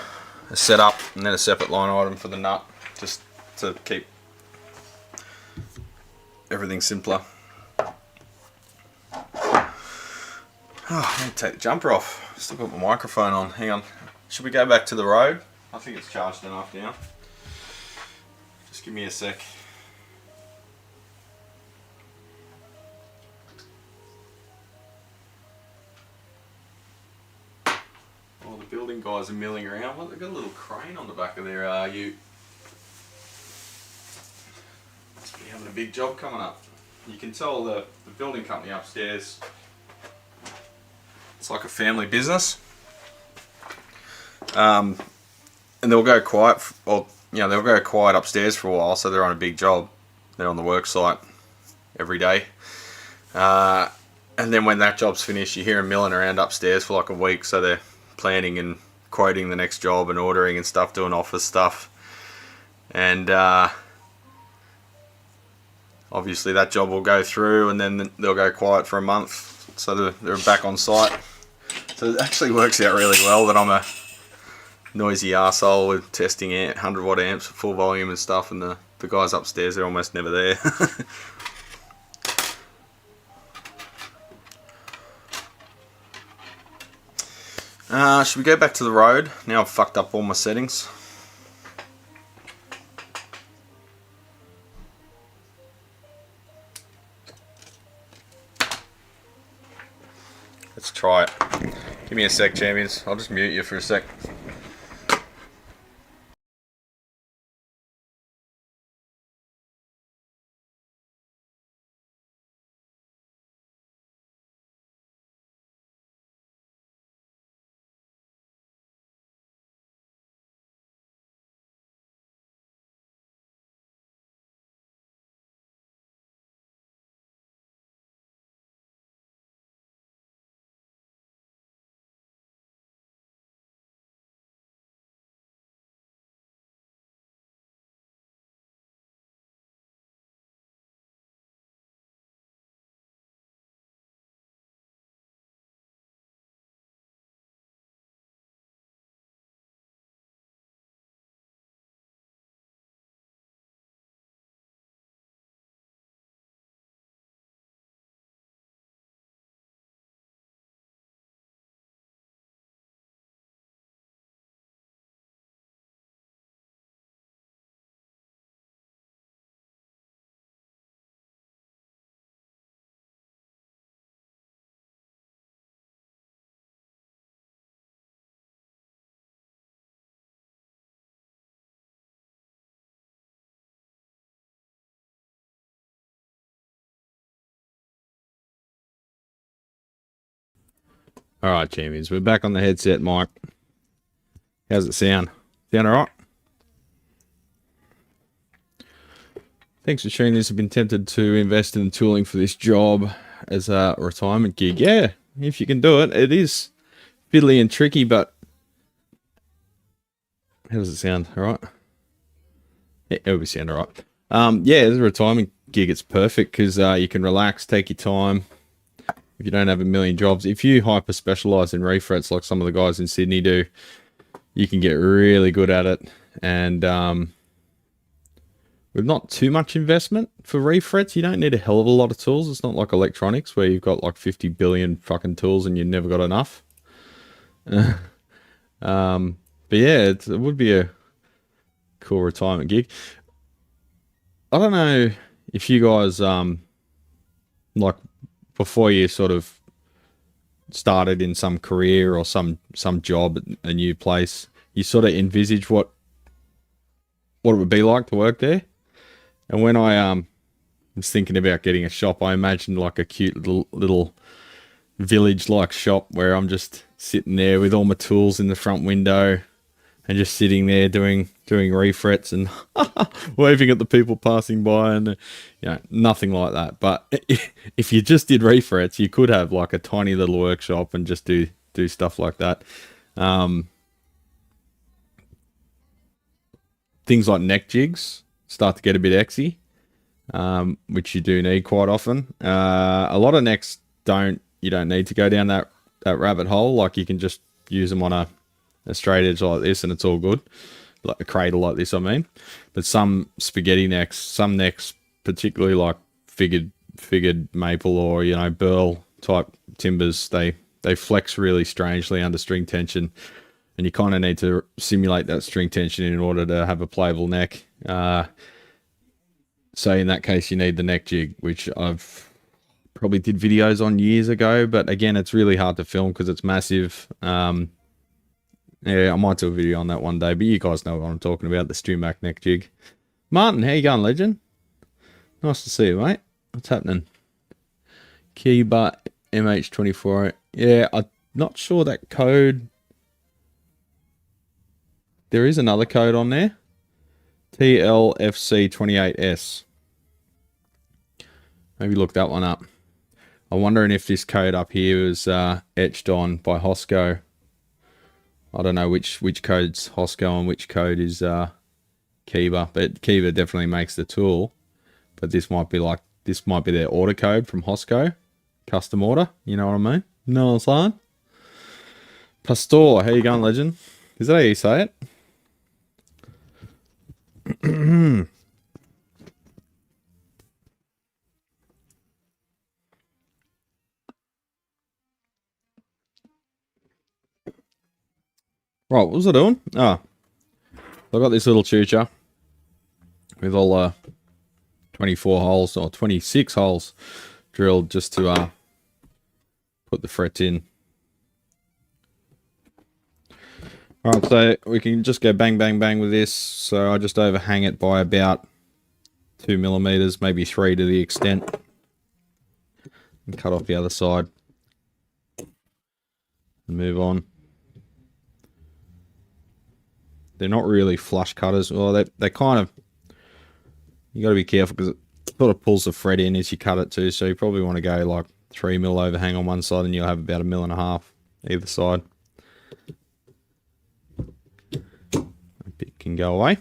Speaker 2: setup, and then a separate line item for the nut, just to keep everything simpler. Oh, I need to take the jumper off. Still got my microphone on. Hang on. Should we go back to the road? I think it's charged enough now. Just give me a sec. Oh, the building guys are milling around. Well, they've got a little crane on the back of their ute. Must be having a big job coming up. You can tell the building company upstairs, it's like a family business. And they'll go quiet, they'll go quiet upstairs for a while, so they're on a big job. They're on the work site every day. And then when that job's finished, you hear them milling around upstairs for like a week, so they're planning and quoting the next job and ordering and stuff, doing office stuff. And obviously that job will go through, and then they'll go quiet for a month, so they're back on site. So it actually works out really well that I'm a noisy arsehole with testing 100 watt amps at full volume and stuff, and the guys upstairs, they're almost never there. Should we go back to the road? Now I've fucked up all my settings. Let's try it. Give me a sec, champions. I'll just mute you for a sec. All right, champions, we're back on the headset mic. How's it sound? Sound all right? Thanks for sharing this. I've been tempted to invest in the tooling for this job as a retirement gig. Yeah, if you can do it. It is fiddly and tricky, but how does it sound? All right? Yeah, it'll be sound all right. Yeah, as a retirement gig, it's perfect because you can relax, take your time. If you don't have a million jobs, if you hyper specialize in refrets like some of the guys in Sydney do, you can get really good at it. And with not too much investment for refrets, you don't need a hell of a lot of tools. It's not like electronics where you've got like 50 billion fucking tools and you've never got enough. But yeah, it would be a cool retirement gig. I don't know if you guys like before you sort of started in some career or some job at a new place, you sort of envisage what it would be like to work there. And when I was thinking about getting a shop, I imagined like a cute little village-like shop where I'm just sitting there with all my tools in the front window and just sitting there doing refrets and waving at the people passing by, and nothing like that. But if you just did refrets, you could have like a tiny little workshop and just do stuff like that. Things like neck jigs start to get a bit exy, which you do need quite often. A lot of necks you don't need to go down that rabbit hole. Like you can just use them on a straight edge like this and it's all good, like a cradle like this I mean. But some spaghetti necks, some necks particularly like figured maple or burl type timbers, they flex really strangely under string tension, and you kind of need to simulate that string tension in order to have a playable neck. So in that case you need the neck jig, which I've probably did videos on years ago, but again it's really hard to film because it's massive. Yeah, I might do a video on that one day, but you guys know what I'm talking about, the Stumac neck jig. Martin, how you going, legend? Nice to see you, mate. What's happening? Keyba MH24. Yeah, I'm not sure that code. There is another code on there. TLFC28S. Maybe look that one up. I'm wondering if this code up here is etched on by Hosco. I don't know which code's Hosco and which code is Kiva, but Kiva definitely makes the tool. But this might be their order code from Hosco, custom order. You know what I mean? Know what I'm saying? Pastor, how you going, legend? Is that how you say it? Right, what was I doing? Oh, I've got this little chucha with all 24 holes or 26 holes drilled just to put the frets in. Alright, so we can just go bang, bang, bang with this. So I just overhang it by about 2 millimeters, maybe 3 to the extent. And cut off the other side. And move on. They're not really flush cutters. Well, they kind of... You got to be careful because it sort of pulls the fret in as you cut it too. So you probably want to go like 3 mil overhang on one side and you'll have about 1.5 mil either side. A bit can go away.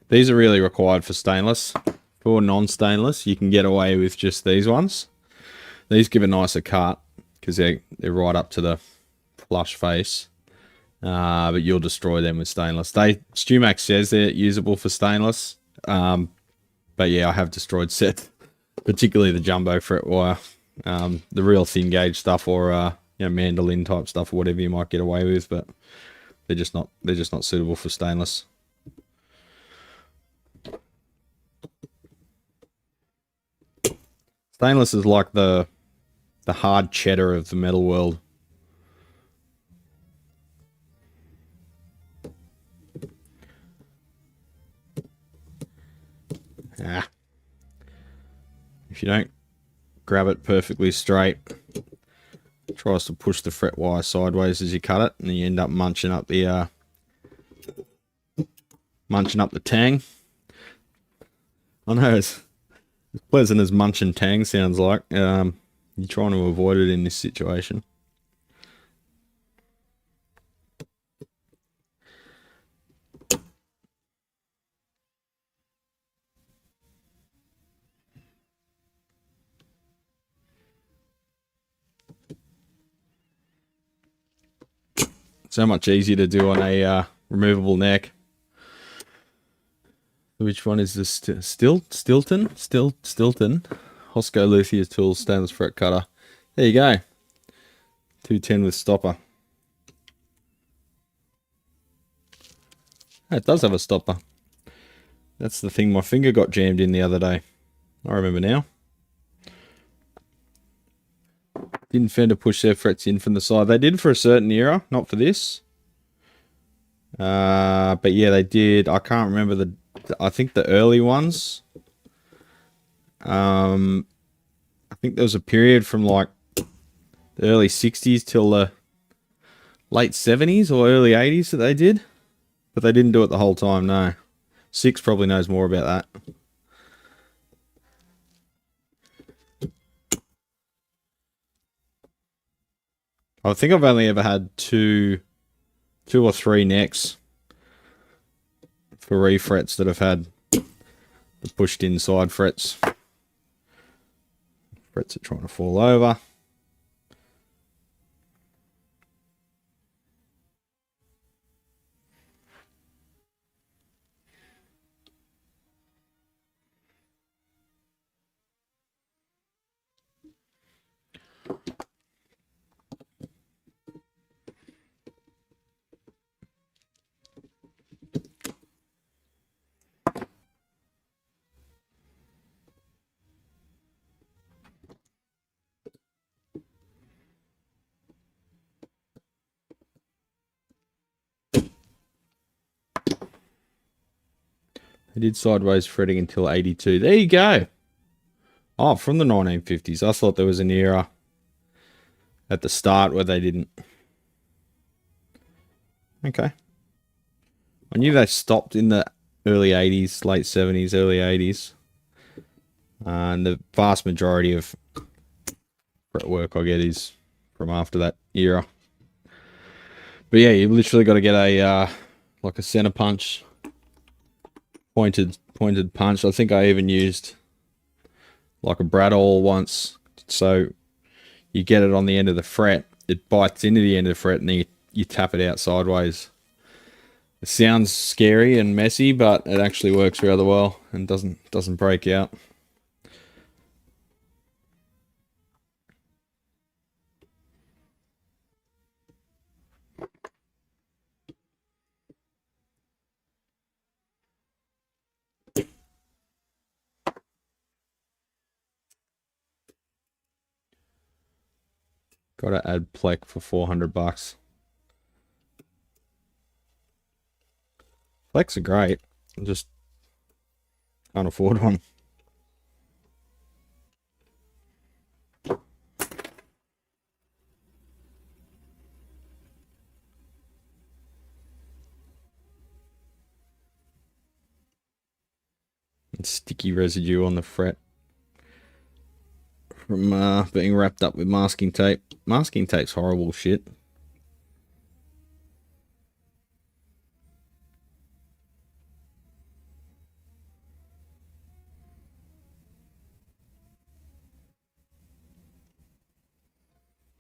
Speaker 2: These are really required for stainless. For non-stainless, you can get away with just these ones. These give a nicer cut because they're right up to the flush face. But you'll destroy them with stainless. Stumac says they're usable for stainless. But yeah, I have destroyed sets, particularly the jumbo fret wire. The real thin gauge stuff or mandolin type stuff or whatever you might get away with, but they're just not suitable for stainless. Stainless is like the hard cheddar of the metal world. If you don't grab it perfectly straight, tries to push the fret wire sideways as you cut it, and you end up munching up the tang. I know it's as pleasant as munching tang sounds like. You're trying to avoid it in this situation. So much easier to do on a removable neck. Which one is this? Stilton? Hosco Luthier Tools stainless fret cutter. There you go. 210 with stopper. Oh, it does have a stopper. That's the thing my finger got jammed in the other day. I remember now. Didn't Fender push their frets in from the side? They did for a certain era, not for this. But yeah, they did. I can't remember I think the early ones. I think there was a period from like the early 60s till the late 70s or early 80s that they did. But they didn't do it the whole time, no. Six probably knows more about that. I think I've only ever had two or three necks for refrets that have had the pushed inside frets. Frets are trying to fall over. I did sideways fretting until 82. There you go. Oh, from the 1950s. I thought there was an era at the start where they didn't. Okay. I knew they stopped in the early 80s, late 70s, early 80s. And the vast majority of fret work I get is from after that era. But yeah, you've literally got to get a like a center punch. Pointed punch. I think I even used like a bradawl once. So you get it on the end of the fret, it bites into the end of the fret, and then you tap it out sideways. It sounds scary and messy, but it actually works rather well and doesn't break out. Gotta add plec for $400. Plecs are great. I just can't afford one. And sticky residue on the fret from being wrapped up with masking tape. Masking tape's horrible shit.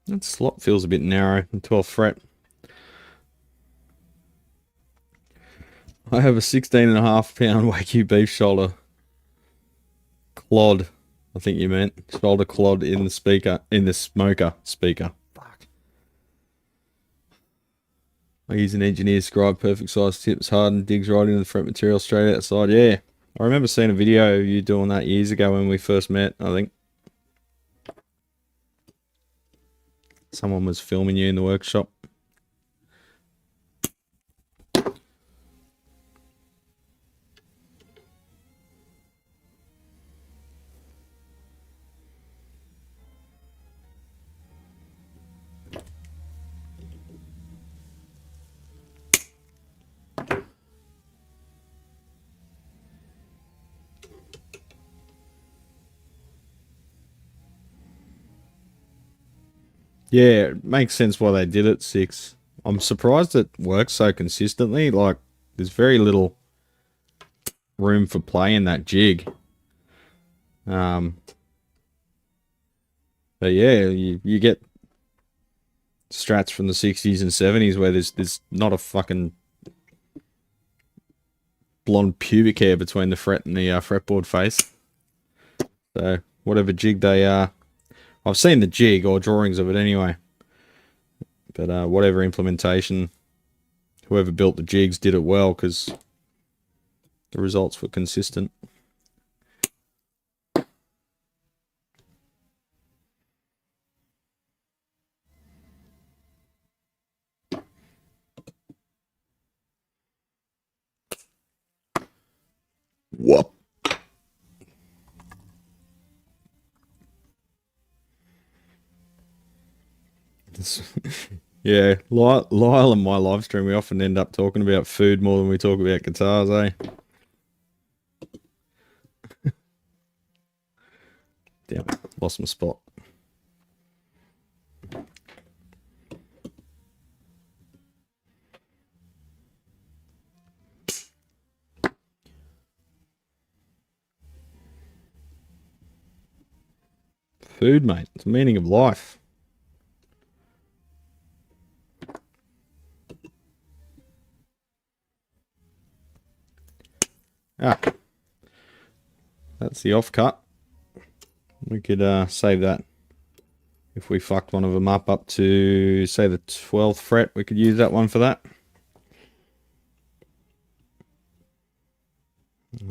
Speaker 2: That slot feels a bit narrow, the 12th fret. I have a 16.5-pound Wagyu beef shoulder clod. I think you meant shoulder clod in the speaker, in the smoker speaker. Fuck. I use an engineer's scribe, perfect size tips, hardened, digs right into the fret material straight outside. Yeah, I remember seeing a video of you doing that years ago when we first met, I think. Someone was filming you in the workshop. Yeah, it makes sense why they did it 6. I'm surprised it works so consistently. Like, there's very little room for play in that jig. But yeah, you get strats from the 60s and 70s where there's not a fucking blonde pubic hair between the fret and the fretboard face. So whatever jig they I've seen the jig or drawings of it anyway. But whatever implementation, whoever built the jigs did it well because the results were consistent. Whoop. Yeah, Lyle and my live stream, we often end up talking about food more than we talk about guitars, eh? Damn it, lost my spot. Food, mate. It's the meaning of life. Ah, that's the off cut. We could save that. If we fucked one of them up to, say, the 12th fret, we could use that one for that.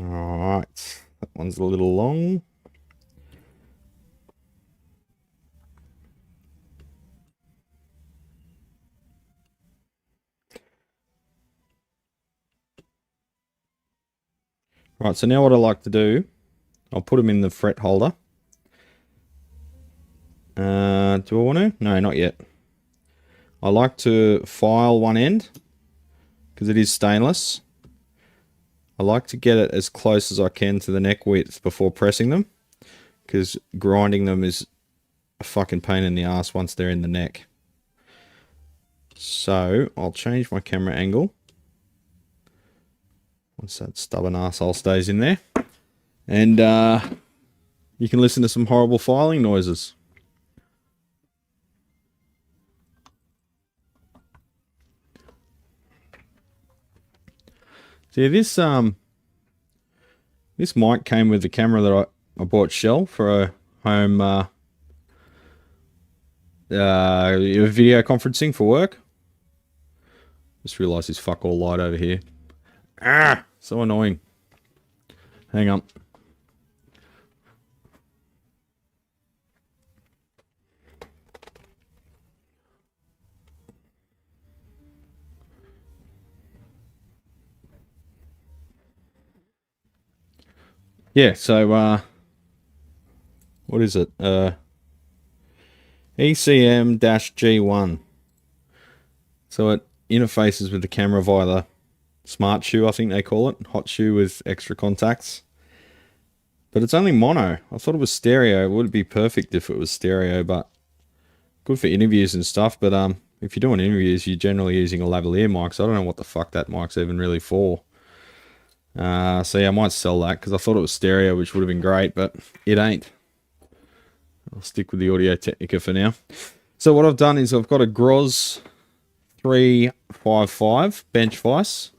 Speaker 2: Alright, that one's a little long. Right, so now what I like to do, I'll put them in the fret holder. Do I want to? No, not yet. I like to file one end, because it is stainless. I like to get it as close as I can to the neck width before pressing them, because grinding them is a fucking pain in the ass once they're in the neck. So, I'll change my camera angle. Once that stubborn arsehole stays in there. And you can listen to some horrible filing noises. See, this mic came with the camera that I bought Shell for a home video conferencing for work. Just realised this fuck all light over here. Ah, so annoying. Hang on. Yeah, so what is it? ECM-G1. So it interfaces with the camera via the smart shoe, I think they call it. Hot shoe with extra contacts. But it's only mono. I thought it was stereo. It would be perfect if it was stereo, but good for interviews and stuff. But if you're doing interviews, you're generally using a lavalier mic, so I don't know what the fuck that mic's even really for. So yeah, I might sell that because I thought it was stereo, which would have been great, but it ain't. I'll stick with the Audio Technica for now. So what I've done is I've got a Groz 355 bench vise.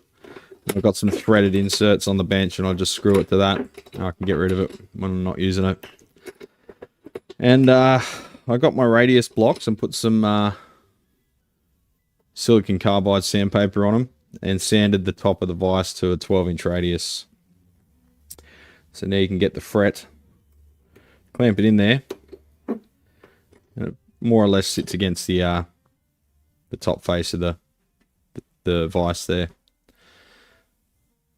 Speaker 2: I've got some threaded inserts on the bench and I'll just screw it to that. I can get rid of it when I'm not using it. And I got my radius blocks and put some silicon carbide sandpaper on them and sanded the top of the vise to a 12-inch radius. So now you can get the fret, clamp it in there, and it more or less sits against the top face of the vise there.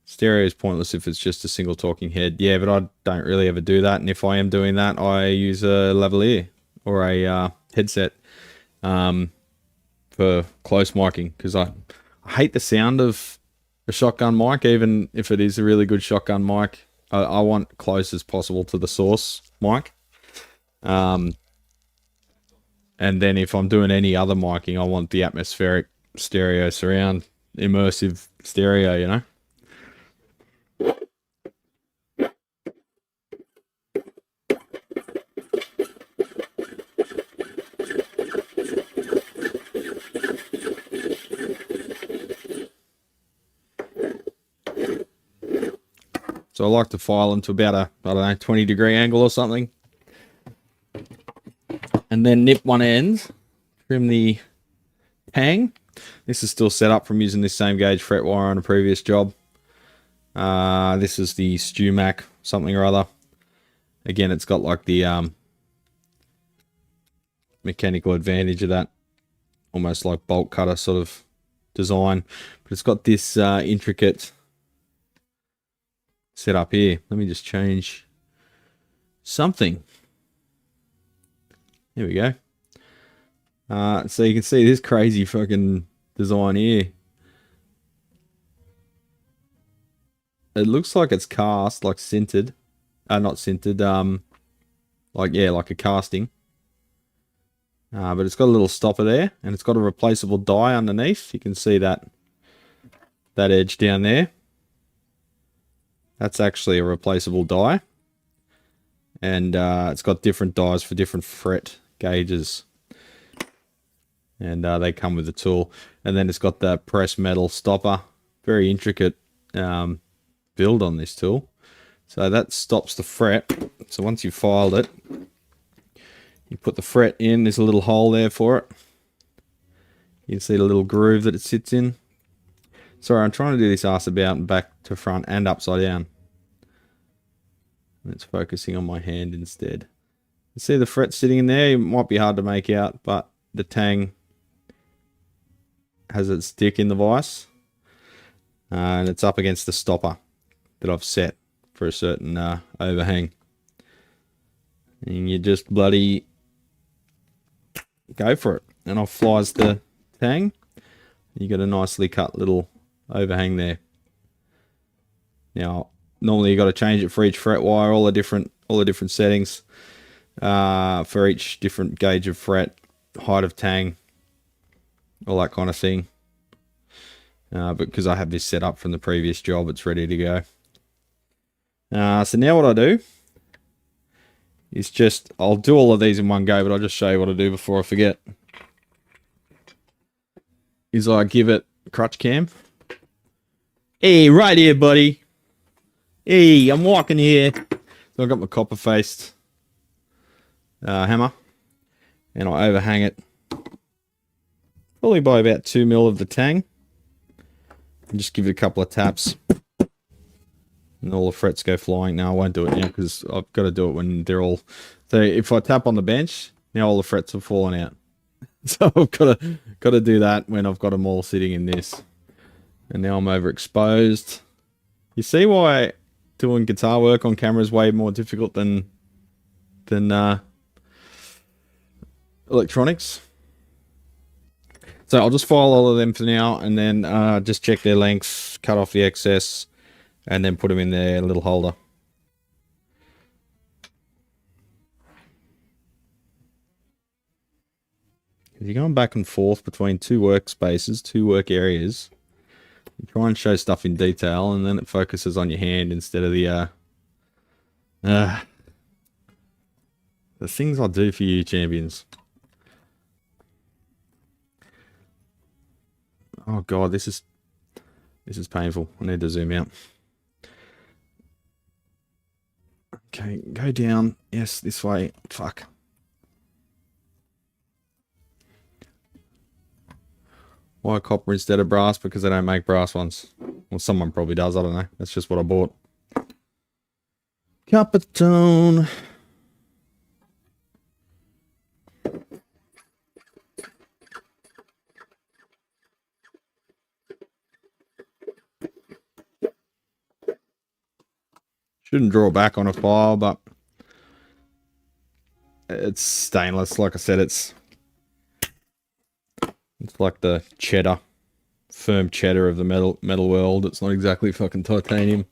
Speaker 2: Stereo is pointless if it's just a single talking head. Yeah, but I don't really ever do that. And if I am doing that, I use a lavalier or a headset for close miking. Because I hate the sound of a shotgun mic, even if it is a really good shotgun mic. I want close as possible to the source mic. And then if I'm doing any other miking, I want the atmospheric stereo surround, immersive stereo, you know. So I like to file them to about a, I don't know, 20-degree angle or something. And then nip one end, trim the tang. This is still set up from using this same gauge fret wire on a previous job. This is the StewMac something or other. Again, it's got like the mechanical advantage of that, almost like bolt cutter sort of design. But it's got this intricate set up here. Let me just change something. Here we go. So you can see this crazy fucking design here. It looks like it's cast, like sintered. Not sintered, like, yeah, like a casting. But it's got a little stopper there, and it's got a replaceable die underneath. You can see that edge down there. That's actually a replaceable die. And it's got different dies for different fret gauges. And they come with the tool. And then it's got the pressed metal stopper. Very intricate build on this tool. So that stops the fret. So once you've filed it, you put the fret in. There's a little hole there for it. You can see the little groove that it sits in. Sorry, I'm trying to do this ass about and back to front and upside down. It's focusing on my hand instead. You see the fret sitting in there? It might be hard to make out, but the tang has its stick in the vise. And it's up against the stopper that I've set for a certain overhang. And you just bloody go for it. And off flies the tang. You got a nicely cut little overhang there. Now, normally you got to change it for each fret wire, all the different settings for each different gauge of fret, height of tang, all that kind of thing. But because I have this set up from the previous job, it's ready to go. So now what I do is just, I'll do all of these in one go, but I'll just show you what I do before I forget. Is I give it crutch cam. Hey, right here, buddy. Hey, I'm walking here. So I've got my copper-faced hammer. And I overhang it. Probably by about 2 mil of the tang. And just give it a couple of taps. And all the frets go flying. Now I won't do it now because I've got to do it when they're all... So if I tap on the bench, now all the frets have fallen out. So I've got to do that when I've got them all sitting in this. And now I'm overexposed. You see why doing guitar work on camera is way more difficult than electronics. So I'll just file all of them for now, and then just check their length, cut off the excess, and then put them in their little holder. If you're going back and forth between two workspaces, two work areas, you try and show stuff in detail, and then it focuses on your hand instead of the things I do for you, champions. Oh god, this is painful. I need to zoom out. Okay, go down. Yes, this way. Fuck. Why copper instead of brass? Because they don't make brass ones. Well, someone probably does. I don't know. That's just what I bought. Copper tone. Shouldn't draw back on a file, but it's stainless. Like I said, it's like the cheddar, firm cheddar of the metal world. It's not exactly fucking titanium.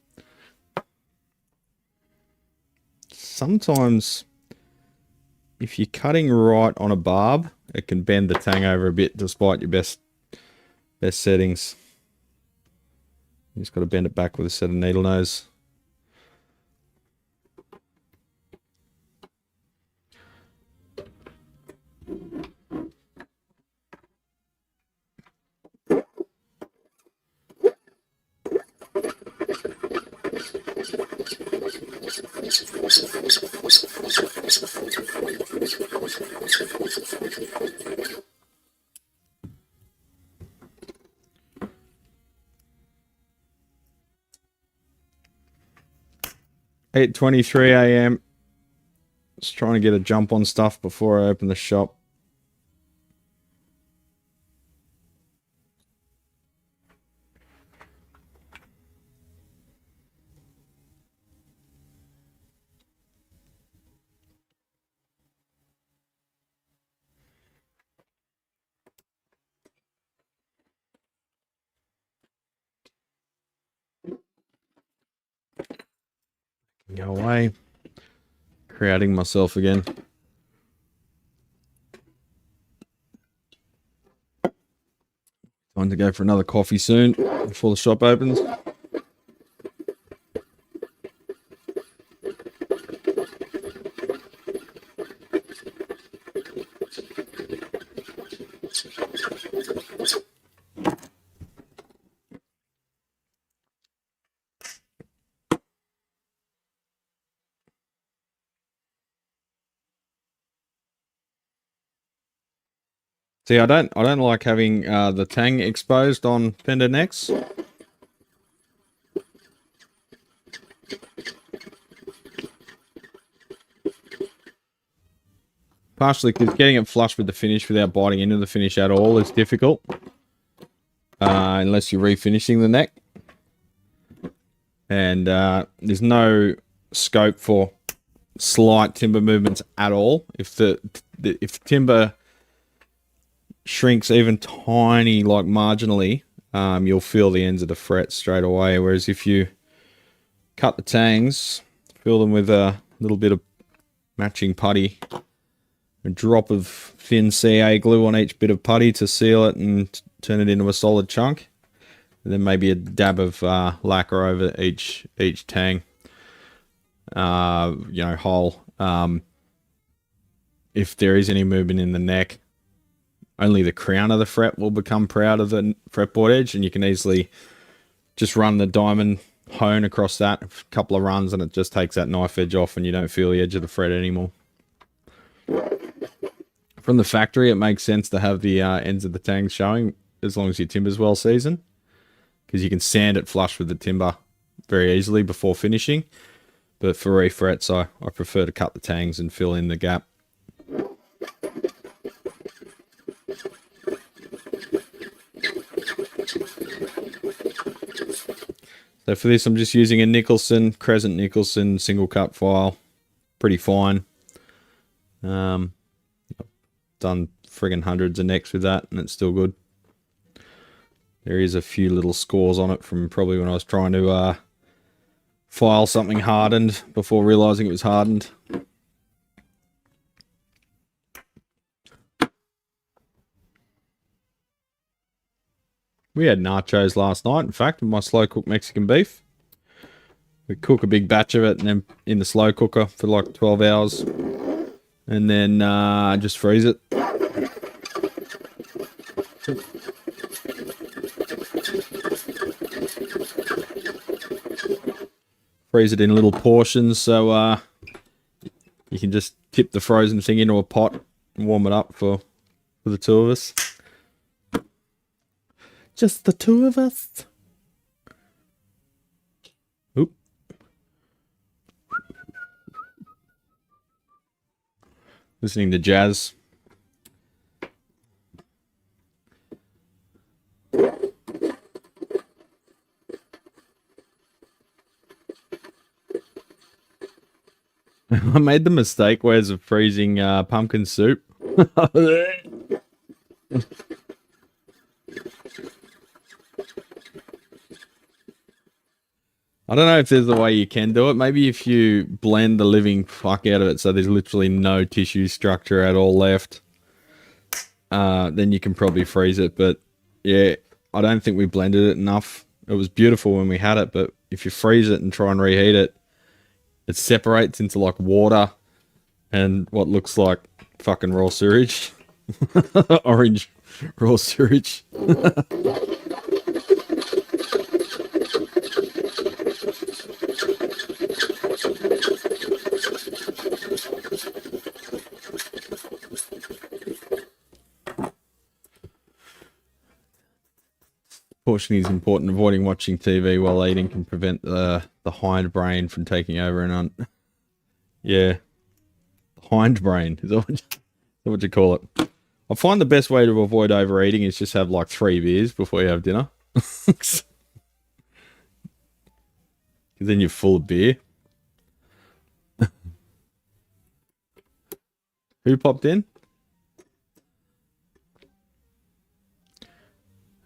Speaker 2: if you're cutting right on a barb, it can bend the tang over a bit despite your best settings. You just got to bend it back with a set of needle nose. At 8:23 a.m. Just trying to get a jump on stuff before I open the shop. Go away. Crowding myself again. Time to go for another coffee soon before the shop opens. See, I don't like having the tang exposed on fender necks. Partially because getting it flush with the finish without biting into the finish at all is difficult. Unless you're refinishing the neck. And there's no scope for slight timber movements at all. If the timber shrinks even tiny, like marginally, you'll feel the ends of the fret straight away. Whereas if you cut the tangs, fill them with a little bit of matching putty, a drop of thin CA glue on each bit of putty to seal it and turn it into a solid chunk, and then maybe a dab of lacquer over each tang, hole. If there is any movement in the neck, only the crown of the fret will become proud of the fretboard edge, and you can easily just run the diamond hone across that, a couple of runs, and it just takes that knife edge off and you don't feel the edge of the fret anymore. From the factory, it makes sense to have the ends of the tangs showing as long as your timber's well seasoned, because you can sand it flush with the timber very easily before finishing. But for refrets, I prefer to cut the tangs and fill in the gap. So for this, I'm just using a Crescent Nicholson single cut file. Pretty fine. I've done friggin' hundreds of necks with that, and it's still good. There is a few little scores on it from probably when I was trying to file something hardened before realizing it was hardened. We had nachos last night, in fact, with my slow cooked Mexican beef. We cook a big batch of it and then in the slow cooker for like 12 hours. And then just freeze it. Freeze it in little portions so you can just tip the frozen thing into a pot and warm it up for the two of us. Just the two of us. Oop. Listening to jazz. I made the mistake where of freezing pumpkin soup. I don't know if there's a way you can do it. Maybe if you blend the living fuck out of it so there's literally no tissue structure at all left, then you can probably freeze it. But yeah, I don't think we blended it enough. It was beautiful when we had it, but if you freeze it and try and reheat it, it separates into like water and what looks like fucking raw sewage. Orange raw sewage. Portion is important. Avoiding watching TV while eating can prevent the hindbrain from taking over and yeah, the hindbrain is that what you call it? I find the best way to avoid overeating is just have like 3 beers before you have dinner. Because then you're full of beer. Who popped in?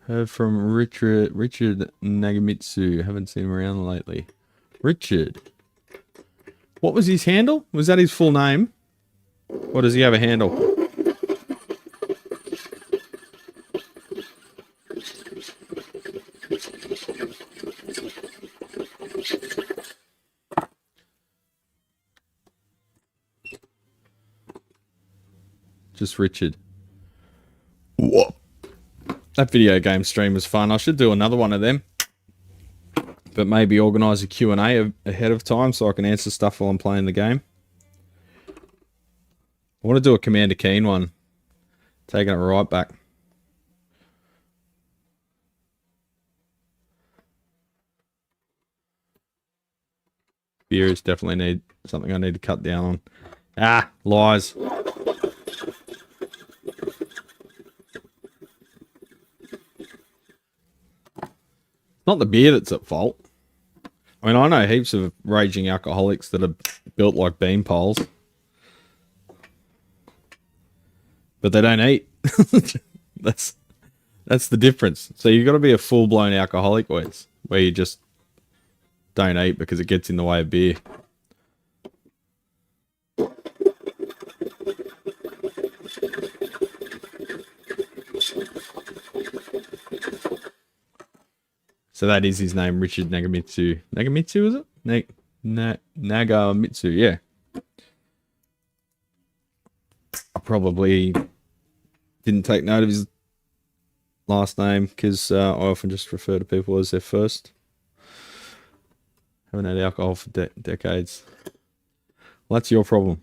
Speaker 2: Heard from Richard Nagamitsu. Haven't seen him around lately. Richard. What was his handle? Was that his full name? Or does he have a handle? Just Richard. What? That video game stream was fun. I should do another one of them. But maybe organise a Q&A ahead of time so I can answer stuff while I'm playing the game. I want to do a Commander Keen one. Taking it right back. Beer is definitely something I need to cut down on. Ah, lies. Not the beer that's at fault. I mean, I know heaps of raging alcoholics that are built like bean poles. But they don't eat. That's the difference. So you've got to be a full-blown alcoholic where you just don't eat because it gets in the way of beer. So that is his name, Richard Nagamitsu. Nagamitsu, is it? Nagamitsu, yeah. I probably didn't take note of his last name because I often just refer to people as their first. Haven't had alcohol for decades. Well, that's your problem.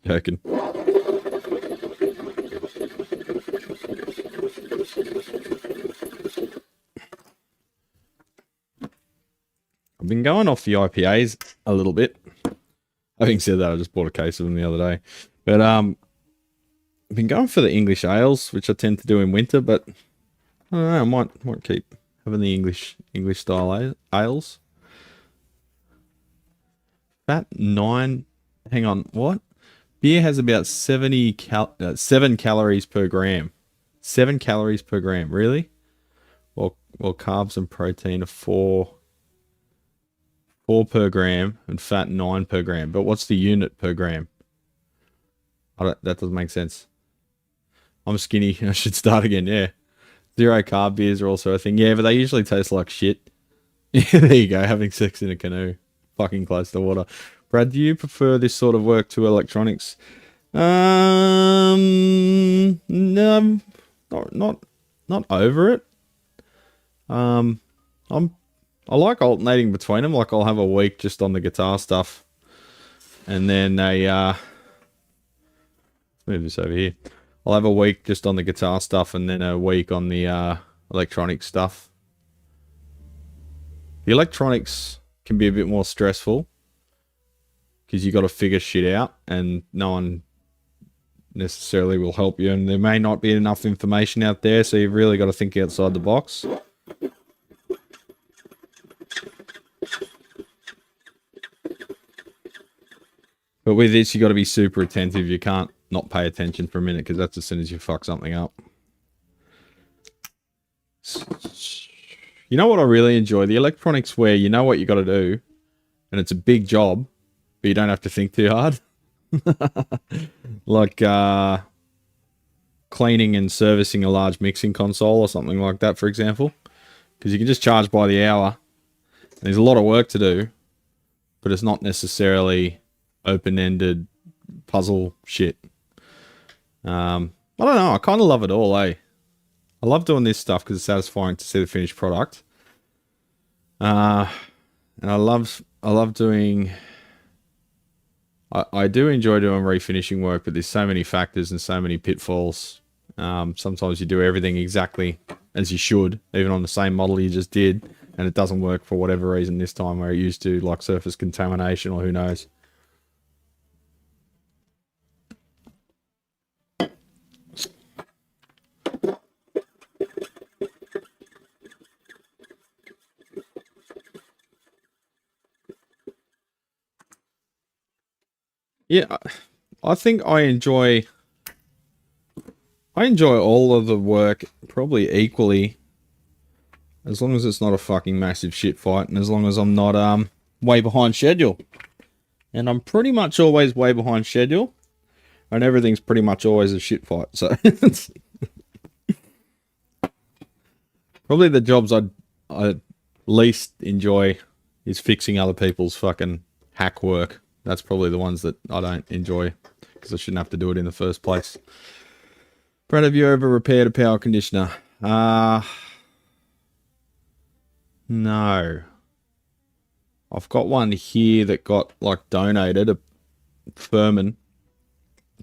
Speaker 2: Joking. I've been going off the IPAs a little bit. Having said that, I just bought a case of them the other day. But I've been going for the English ales, which I tend to do in winter, but I don't know, I might keep having the English style ales. Fat 9, hang on, what? Beer has about 7 calories per gram. 7 calories per gram, really? Well, carbs and protein are 4 per gram and fat 9 per gram. But what's the unit per gram? That doesn't make sense. I'm skinny. I should start again. Yeah. 0 carb beers are also a thing. Yeah, but they usually taste like shit. Yeah, there you go. Having sex in a canoe. Fucking close to water. Brad, do you prefer this sort of work to electronics? No, not over it. I like alternating between them. Like I'll have a week just on the guitar stuff, and then let's move this over here. I'll have a week just on the guitar stuff, and then a week on the electronic stuff. The electronics can be a bit more stressful because you got to figure shit out, and no one necessarily will help you, and there may not be enough information out there, so you've really got to think outside the box. But with this, you got to be super attentive. You can't not pay attention for a minute because that's as soon as you fuck something up.
Speaker 3: You know what I really enjoy? The electronics where you know what you got to do, and it's a big job, but you don't have to think too hard. Like cleaning and servicing a large mixing console or something like that, for example. Because you can just charge by the hour. There's a lot of work to do, but it's not necessarily open-ended puzzle shit. I don't know. I kind of love it all, eh? I love doing this stuff because it's satisfying to see the finished product. And I love doing... I do enjoy doing refinishing work, but there's so many factors and so many pitfalls. Sometimes you do everything exactly as you should, even on the same model you just did, and it doesn't work for whatever reason this time, where it used to, like surface contamination or who knows. Yeah, I think I enjoy all of the work probably equally, as long as it's not a fucking massive shit fight, and as long as I'm not way behind schedule. And I'm pretty much always way behind schedule, and everything's pretty much always a shit fight. So probably the jobs I least enjoy is fixing other people's fucking hack work. That's probably the ones that I don't enjoy, because I shouldn't have to do it in the first place. Brad, have you ever repaired a power conditioner? No. I've got one here that got, like, donated, a Furman,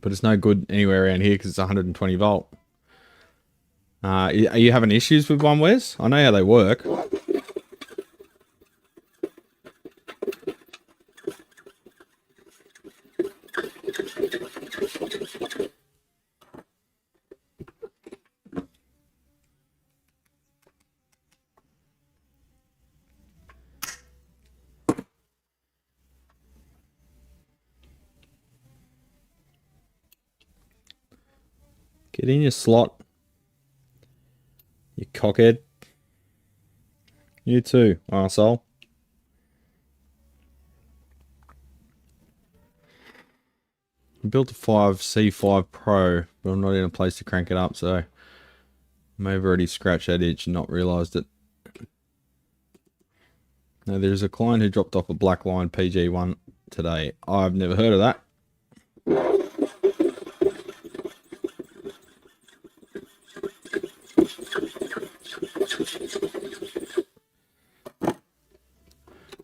Speaker 3: but it's no good anywhere around here because it's 120 volt. Are you having issues with one, Wes? I know how they work. Get in your slot, you cockhead. You too, arsehole. I built a C5 Pro, but I'm not in a place to crank it up, so I may have already scratched that itch and not realised it. Now, there's a client who dropped off a Blackline PG1 today. I've never heard of that.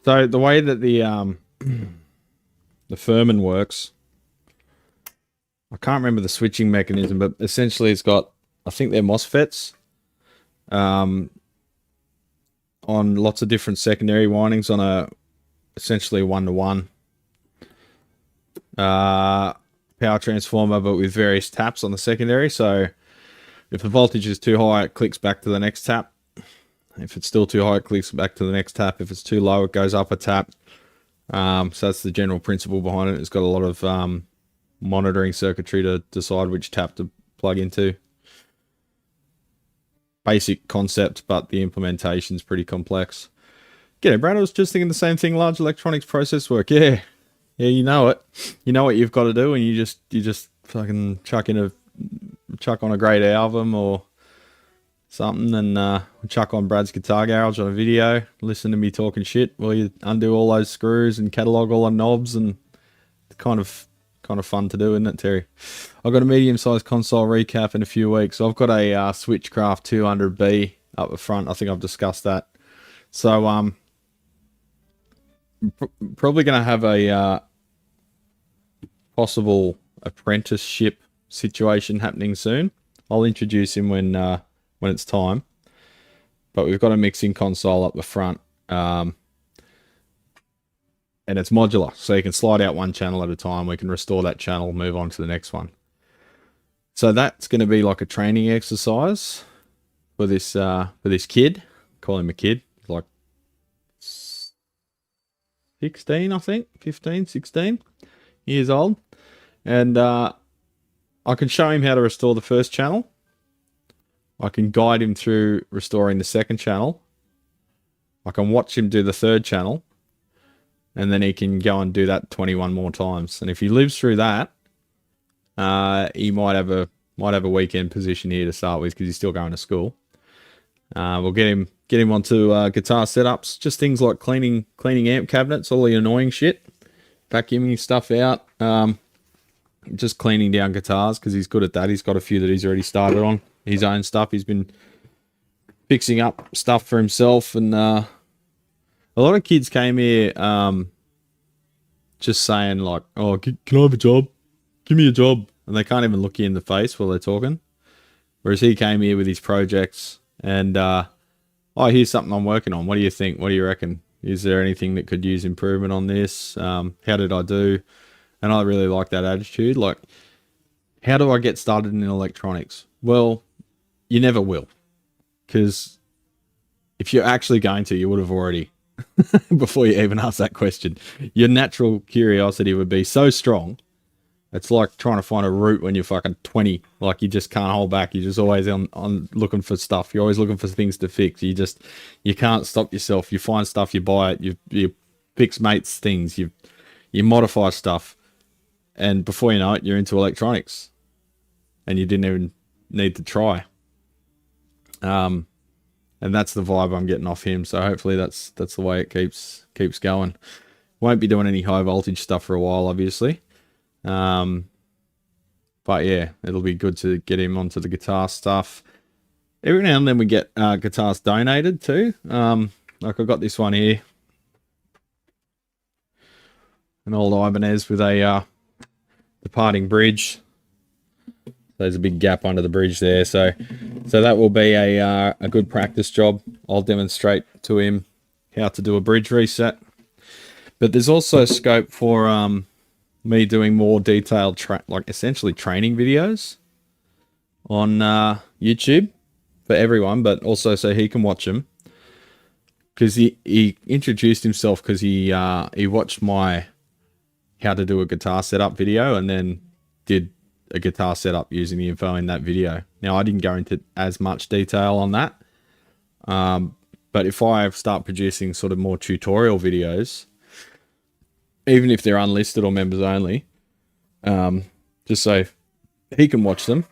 Speaker 3: So the way that the Furman works, I can't remember the switching mechanism, but essentially it's got, I think they're MOSFETs on lots of different secondary windings on a essentially 1-to-1 power transformer, but with various taps on the secondary. So if the voltage is too high, it clicks back to the next tap. If it's still too high, it clicks back to the next tap. If it's too low, it goes up a tap. So that's the general principle behind it. It's got a lot of monitoring circuitry to decide which tap to plug into. Basic concept, but the implementation's pretty complex. G'day, Brad. I was just thinking the same thing. Large electronics process work. Yeah, you know it. You know what you've got to do, and you just fucking chuck on a great album or something, and chuck on Brad's Guitar Garage on a video, listen to me talking shit while you undo all those screws and catalog all the knobs, and it's kind of fun to do, isn't it, Terry? I've got a medium-sized console recap in a few weeks. So I've got a Switchcraft 200B up the front. I think I've discussed that. So probably going to have a possible apprenticeship situation happening soon. I'll introduce him when it's time. But we've got a mixing console up the front. And it's modular, so you can slide out one channel at a time. We can restore that channel, move on to the next one. So that's going to be like a training exercise for this kid. Call him a kid. He's like 16, I think, 15, 16 years old. And I can show him how to restore the first channel. I can guide him through restoring the second channel. I can watch him do the third channel, and then he can go and do that 21 more times. And if he lives through that, he might have a weekend position here to start with because he's still going to school. We'll get him onto guitar setups, just things like cleaning amp cabinets, all the annoying shit, vacuuming stuff out, just cleaning down guitars because he's good at that. He's got a few that he's already started on his own stuff. He's been fixing up stuff for himself, and a lot of kids came here just saying like, "Oh, can I have a job? Give me a job," and they can't even look you in the face while they're talking. Whereas he came here with his projects and, "Oh, here's something I'm working on. What do you think? What do you reckon? Is there anything that could use improvement on this? How did I do?" And I really like that attitude. Like, how do I get started in electronics? Well, you never will. Because if you're actually going to, you would have already, before you even ask that question. Your natural curiosity would be so strong. It's like trying to find a route when you're fucking 20. Like, you just can't hold back. You're just always on looking for stuff. You're always looking for things to fix. You can't stop yourself. You find stuff, you buy it, you fix mates things, you modify stuff. And before you know it, you're into electronics. And you didn't even need to try. And that's the vibe I'm getting off him. So hopefully that's the way it keeps going. Won't be doing any high voltage stuff for a while, obviously. But yeah, it'll be good to get him onto the guitar stuff. Every now and then we get guitars donated too. Like I've got this one here, an old Ibanez with a departing bridge. There's a big gap under the bridge there, so that will be a good practice job. I'll demonstrate to him how to do a bridge reset. But there's also scope for me doing more detailed, like essentially training videos on YouTube for everyone, but also so he can watch them. Because he introduced himself because he watched my how to do a guitar setup video and then did a guitar setup using the info in that video. Now, I didn't go into as much detail on that. But if I start producing sort of more tutorial videos, even if they're unlisted or members only, just so he can watch them.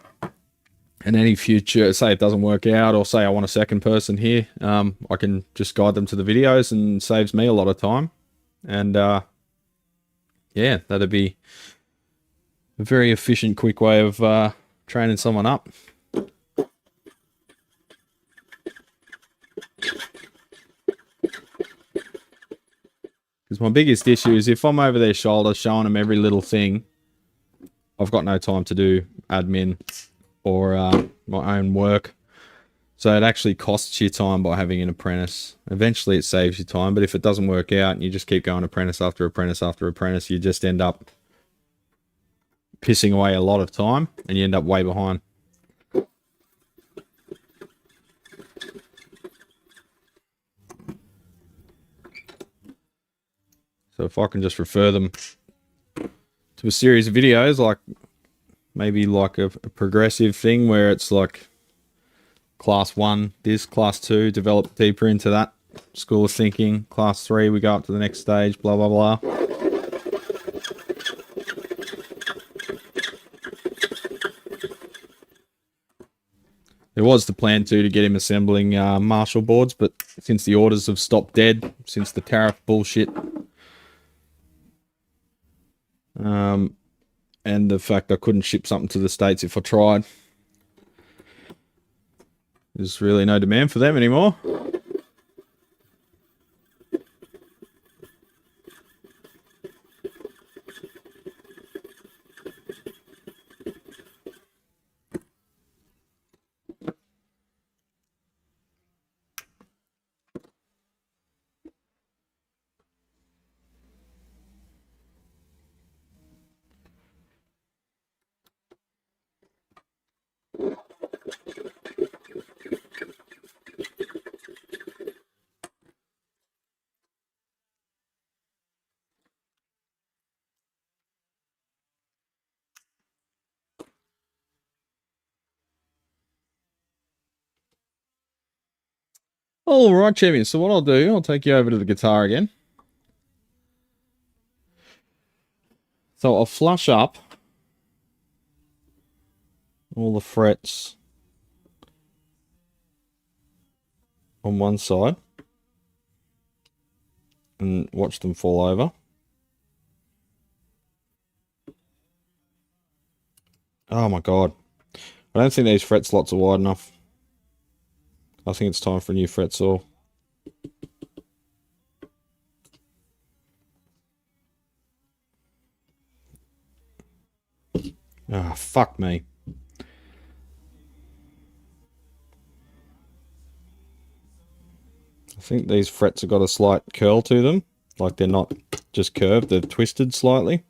Speaker 3: And any future, say it doesn't work out, or say I want a second person here, I can just guide them to the videos and saves me a lot of time. And yeah, that'd be a very efficient, quick way of training someone up. Because my biggest issue is if I'm over their shoulder showing them every little thing, I've got no time to do admin or my own work. So it actually costs you time by having an apprentice. Eventually it saves you time, but if it doesn't work out and you just keep going apprentice after apprentice after apprentice, you just end up pissing away a lot of time and you end up way behind. So if I can just refer them to a series of videos, like maybe like a progressive thing where it's like class 1, this, class 2, develop deeper into that school of thinking, class 3, we go up to the next stage, blah, blah, blah. There was the plan to get him assembling Marshall boards, but since the orders have stopped dead, since the tariff bullshit, and the fact I couldn't ship something to the States if I tried, there's really no demand for them anymore. All right, champion. So what I'll do, I'll take you over to the guitar again. So I'll flush up all the frets on one side and watch them fall over. Oh my god. I don't think these fret slots are wide enough. I think it's time for a new fret saw. Ah, fuck me. I think these frets have got a slight curl to them. Like they're not just curved, they're twisted slightly.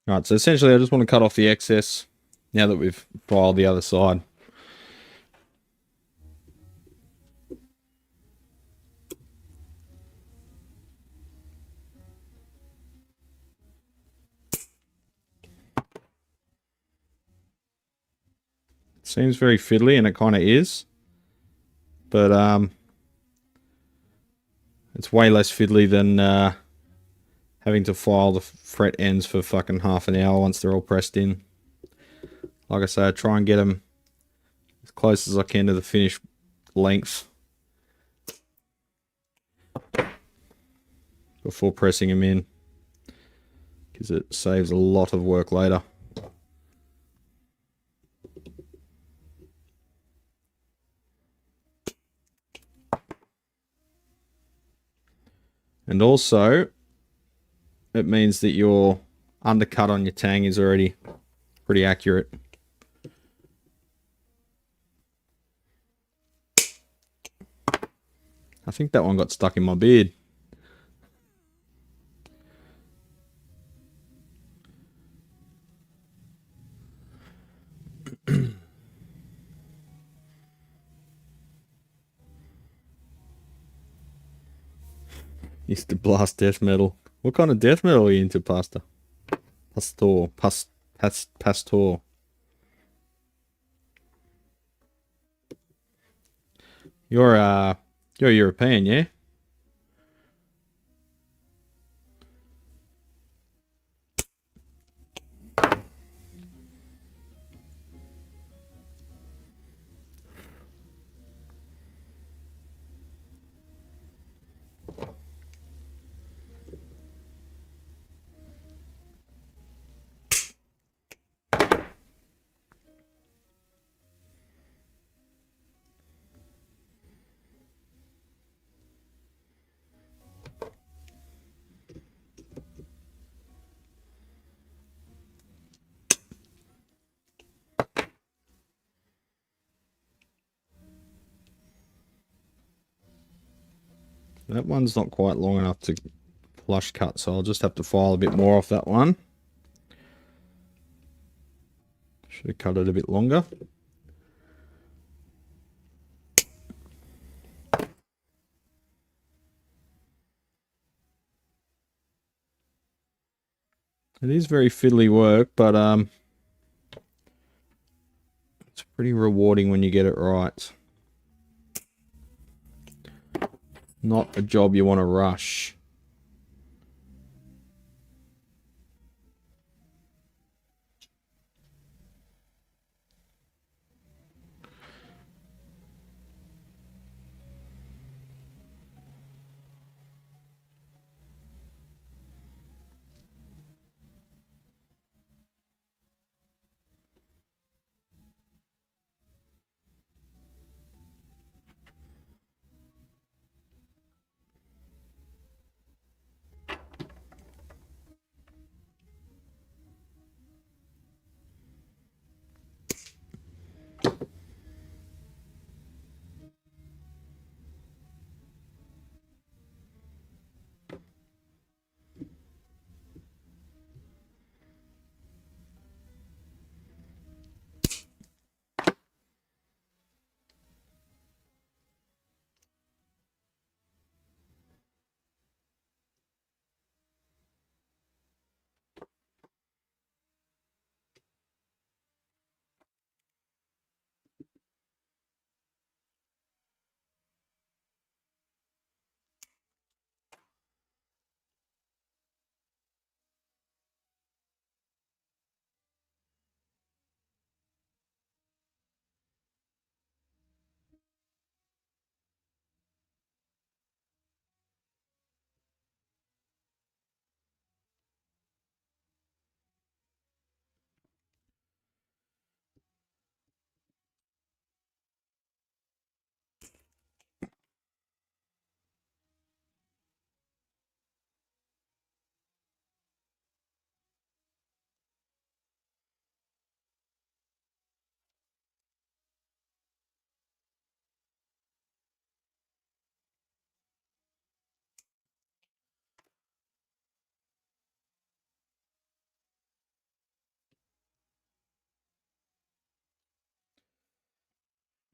Speaker 3: Alright, so essentially I just want to cut off the excess now that we've filed the other side. Seems very fiddly, and it kind of is. But it's way less fiddly than having to file the fret ends for fucking half an hour once they're all pressed in. Like I say, I try and get them as close as I can to the finished length before pressing them in, because it saves a lot of work later. And also, it means that your undercut on your tang is already pretty accurate. I think that one got stuck in my beard. Used to blast death metal. What kind of death metal are you into, Pastor? Pastor. You're European, yeah? That one's not quite long enough to flush cut, so I'll just have to file a bit more off that one. Should have cut it a bit longer. It is very fiddly work, but it's pretty rewarding when you get it right. Not a job you want to rush.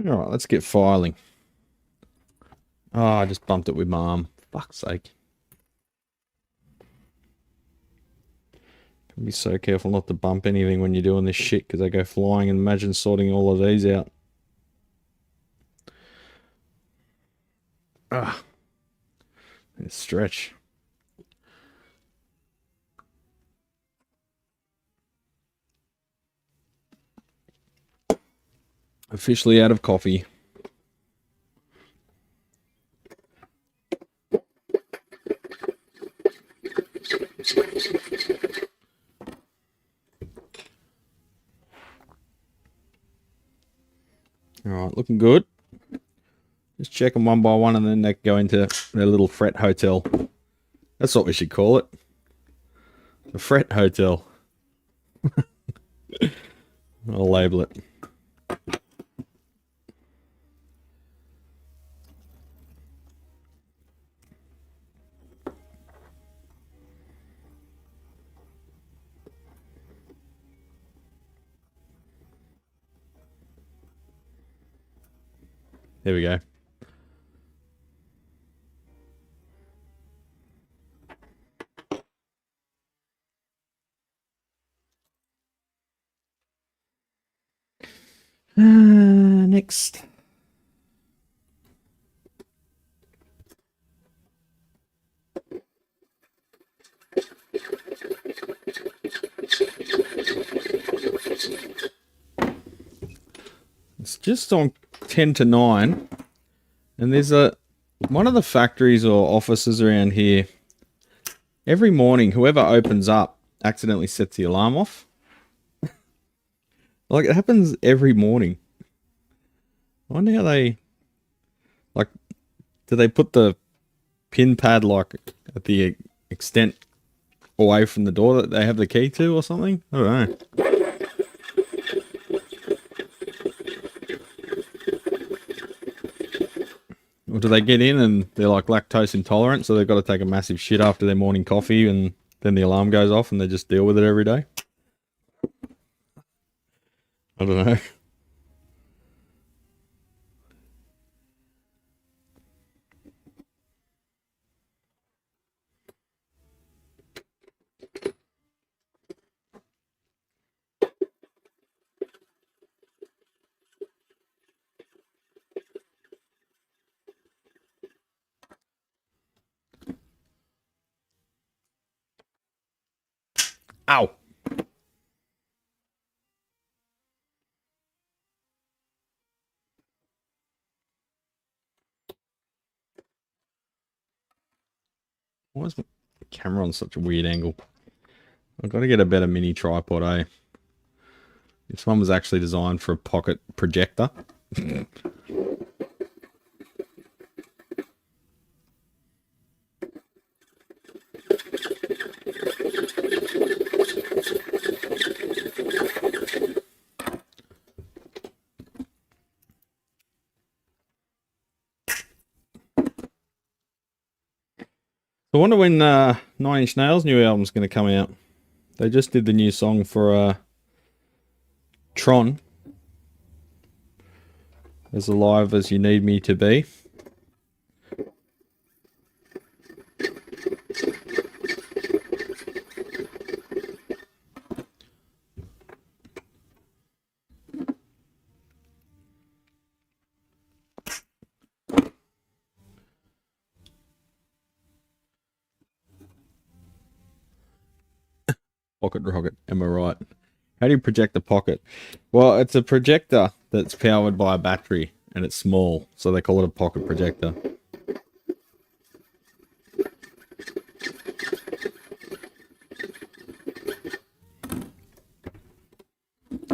Speaker 3: Alright, let's get filing. Oh, I just bumped it with my arm. Fuck's sake. Be so careful not to bump anything when you're doing this shit, because they go flying, and imagine sorting all of these out. Ah. Stretch. Officially out of coffee. Alright, looking good. Just check them one by one, and then they go into their little fret hotel. That's what we should call it. The fret hotel. I'll label it. There we go. Next. It's just on 10 to 9, and there's one of the factories or offices around here. Every morning, whoever opens up accidentally sets the alarm off. Like, it happens every morning. I wonder how they, like, do they put the pin pad, like, at the extent away from the door that they have the key to or something? I don't know. Or do they get in and they're like lactose intolerant, so they've got to take a massive shit after their morning coffee, and then the alarm goes off and they just deal with it every day? I don't know. Ow. Why is my camera on such a weird angle? I've got to get a better mini tripod, eh? This one was actually designed for a pocket projector. I wonder when Nine Inch Nails' new album's going to come out. They just did the new song for Tron. As alive as you need me to be. Pocket rocket, am I right? How do you project a pocket? Well, it's a projector that's powered by a battery, and it's small, so they call it a pocket projector.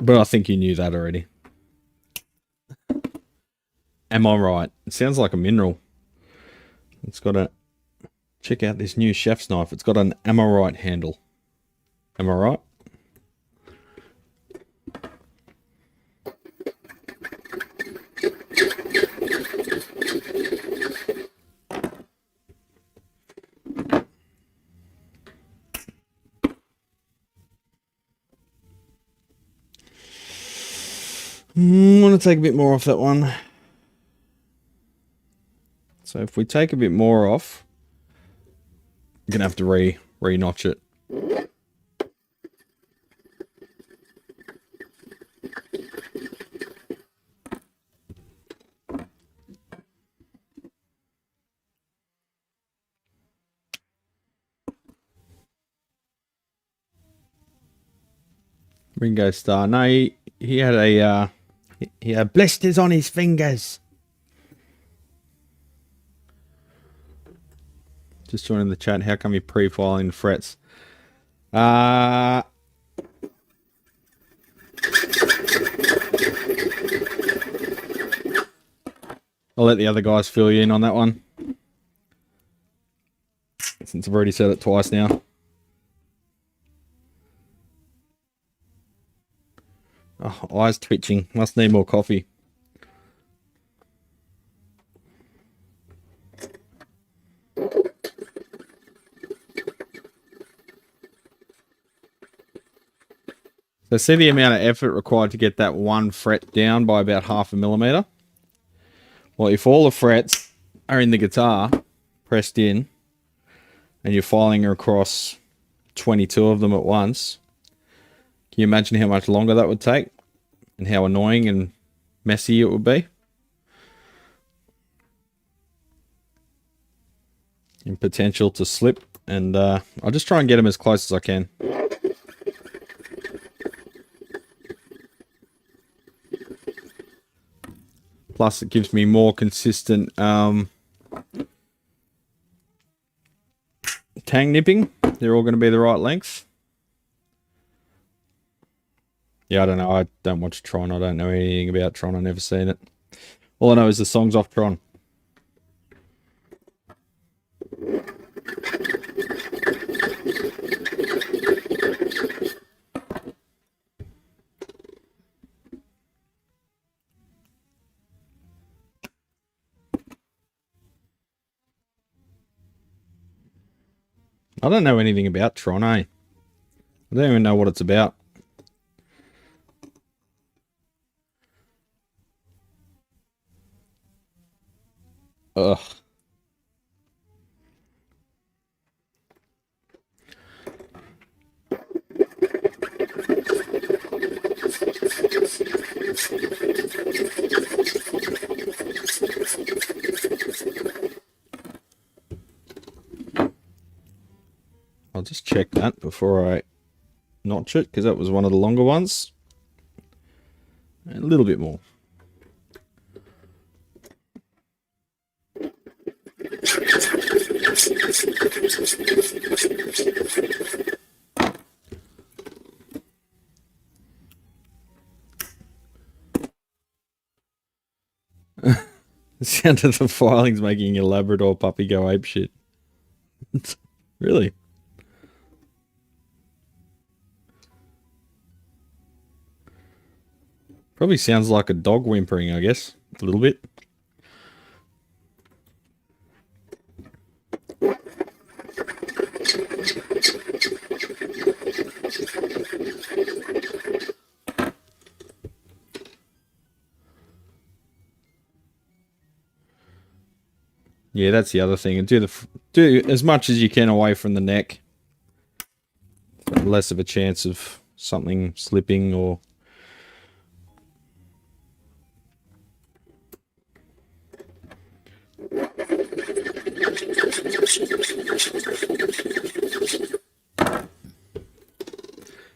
Speaker 3: But I think you knew that already. Am I right? It sounds like a mineral. It's got a... Check out this new chef's knife. It's got an am I right handle. Am I right? I want to take a bit more off that one. So if we take a bit more off, I'm gonna have to re-notch it. Ringo Starr. No, he had a he had blisters on his fingers. Just joining the chat. How come you pre-filing frets? I'll let the other guys fill you in on that one, since I've already said it twice now. Oh, eyes twitching. Must need more coffee. So see the amount of effort required to get that one fret down by about 0.5 millimeter? Well, if all the frets are in the guitar, pressed in, and you're filing across 22 of them at once, can you imagine how much longer that would take? And how annoying and messy it would be? And potential to slip. And I'll just try and get them as close as I can. Plus it gives me more consistent tang nipping. They're all going to be the right length. Yeah, I don't know. I don't watch Tron. I don't know anything about Tron. I've never seen it. All I know is the songs off Tron. I don't know anything about Tron, eh? I don't even know what it's about. Ugh. I'll just check that before I notch it, because that was one of the longer ones. A little bit more. The sound of the filing's making your Labrador puppy go apeshit. Really? Probably sounds like a dog whimpering, I guess. A little bit. Yeah, that's the other thing. And do as much as you can away from the neck. Less of a chance of something slipping or...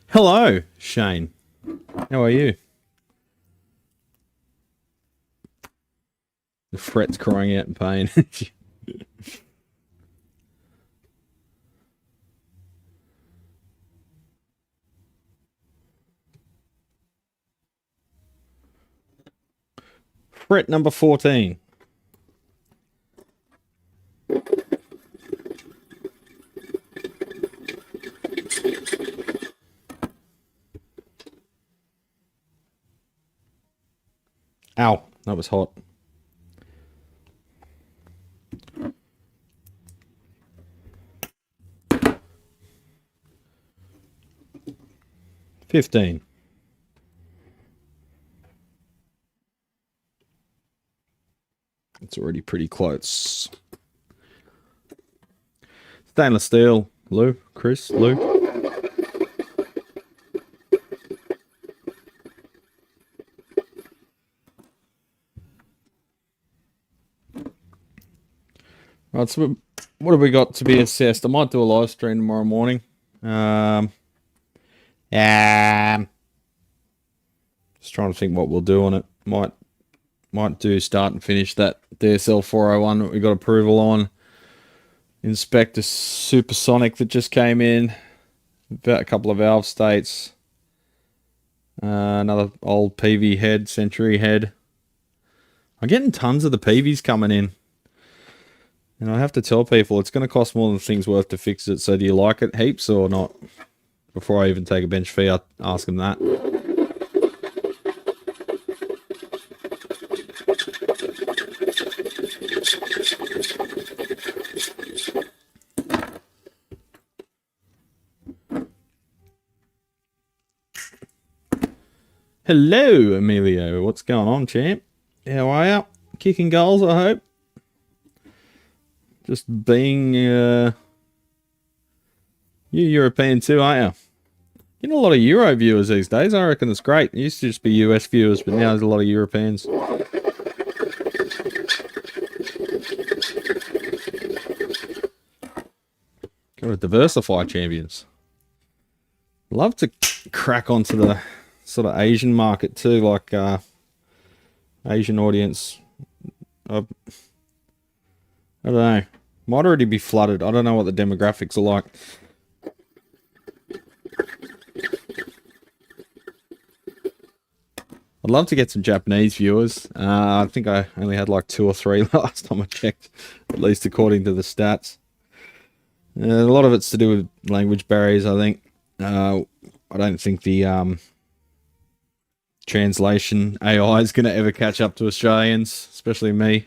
Speaker 3: Hello, Shane. How are you? The fret's crying out in pain. Fret number 14. Ow, that was hot. $15. It's already pretty close. Stainless steel, Lou, Chris, Lou. Right, so what have we got to be assessed? I might do a live stream tomorrow morning. Just trying to think what we'll do on it. Might do start and finish that DSL 401 that we got approval on. Inspect a supersonic that just came in. About a couple of valve states. Another old PV head, Century head. I'm getting tons of the PVs coming in. And I have to tell people it's going to cost more than the thing's worth to fix it. So do you like it heaps or not? Before I even take a bench fee, I'll ask them that. Hello, Emilio. What's going on, champ? How are you? Kicking goals, I hope. Just being, you're European too, aren't you? Getting a lot of Euro viewers these days. I reckon it's great. It used to just be US viewers, but now there's a lot of Europeans. Got to diversify, champions. Love to crack onto the sort of Asian market too, like Asian audience. I don't know. Might already be flooded. I don't know what the demographics are like. I'd love to get some Japanese viewers. I think I only had like 2 or 3 last time I checked, at least according to the stats. A lot of it's to do with language barriers, I think. I don't think the translation AI is going to ever catch up to Australians, especially me.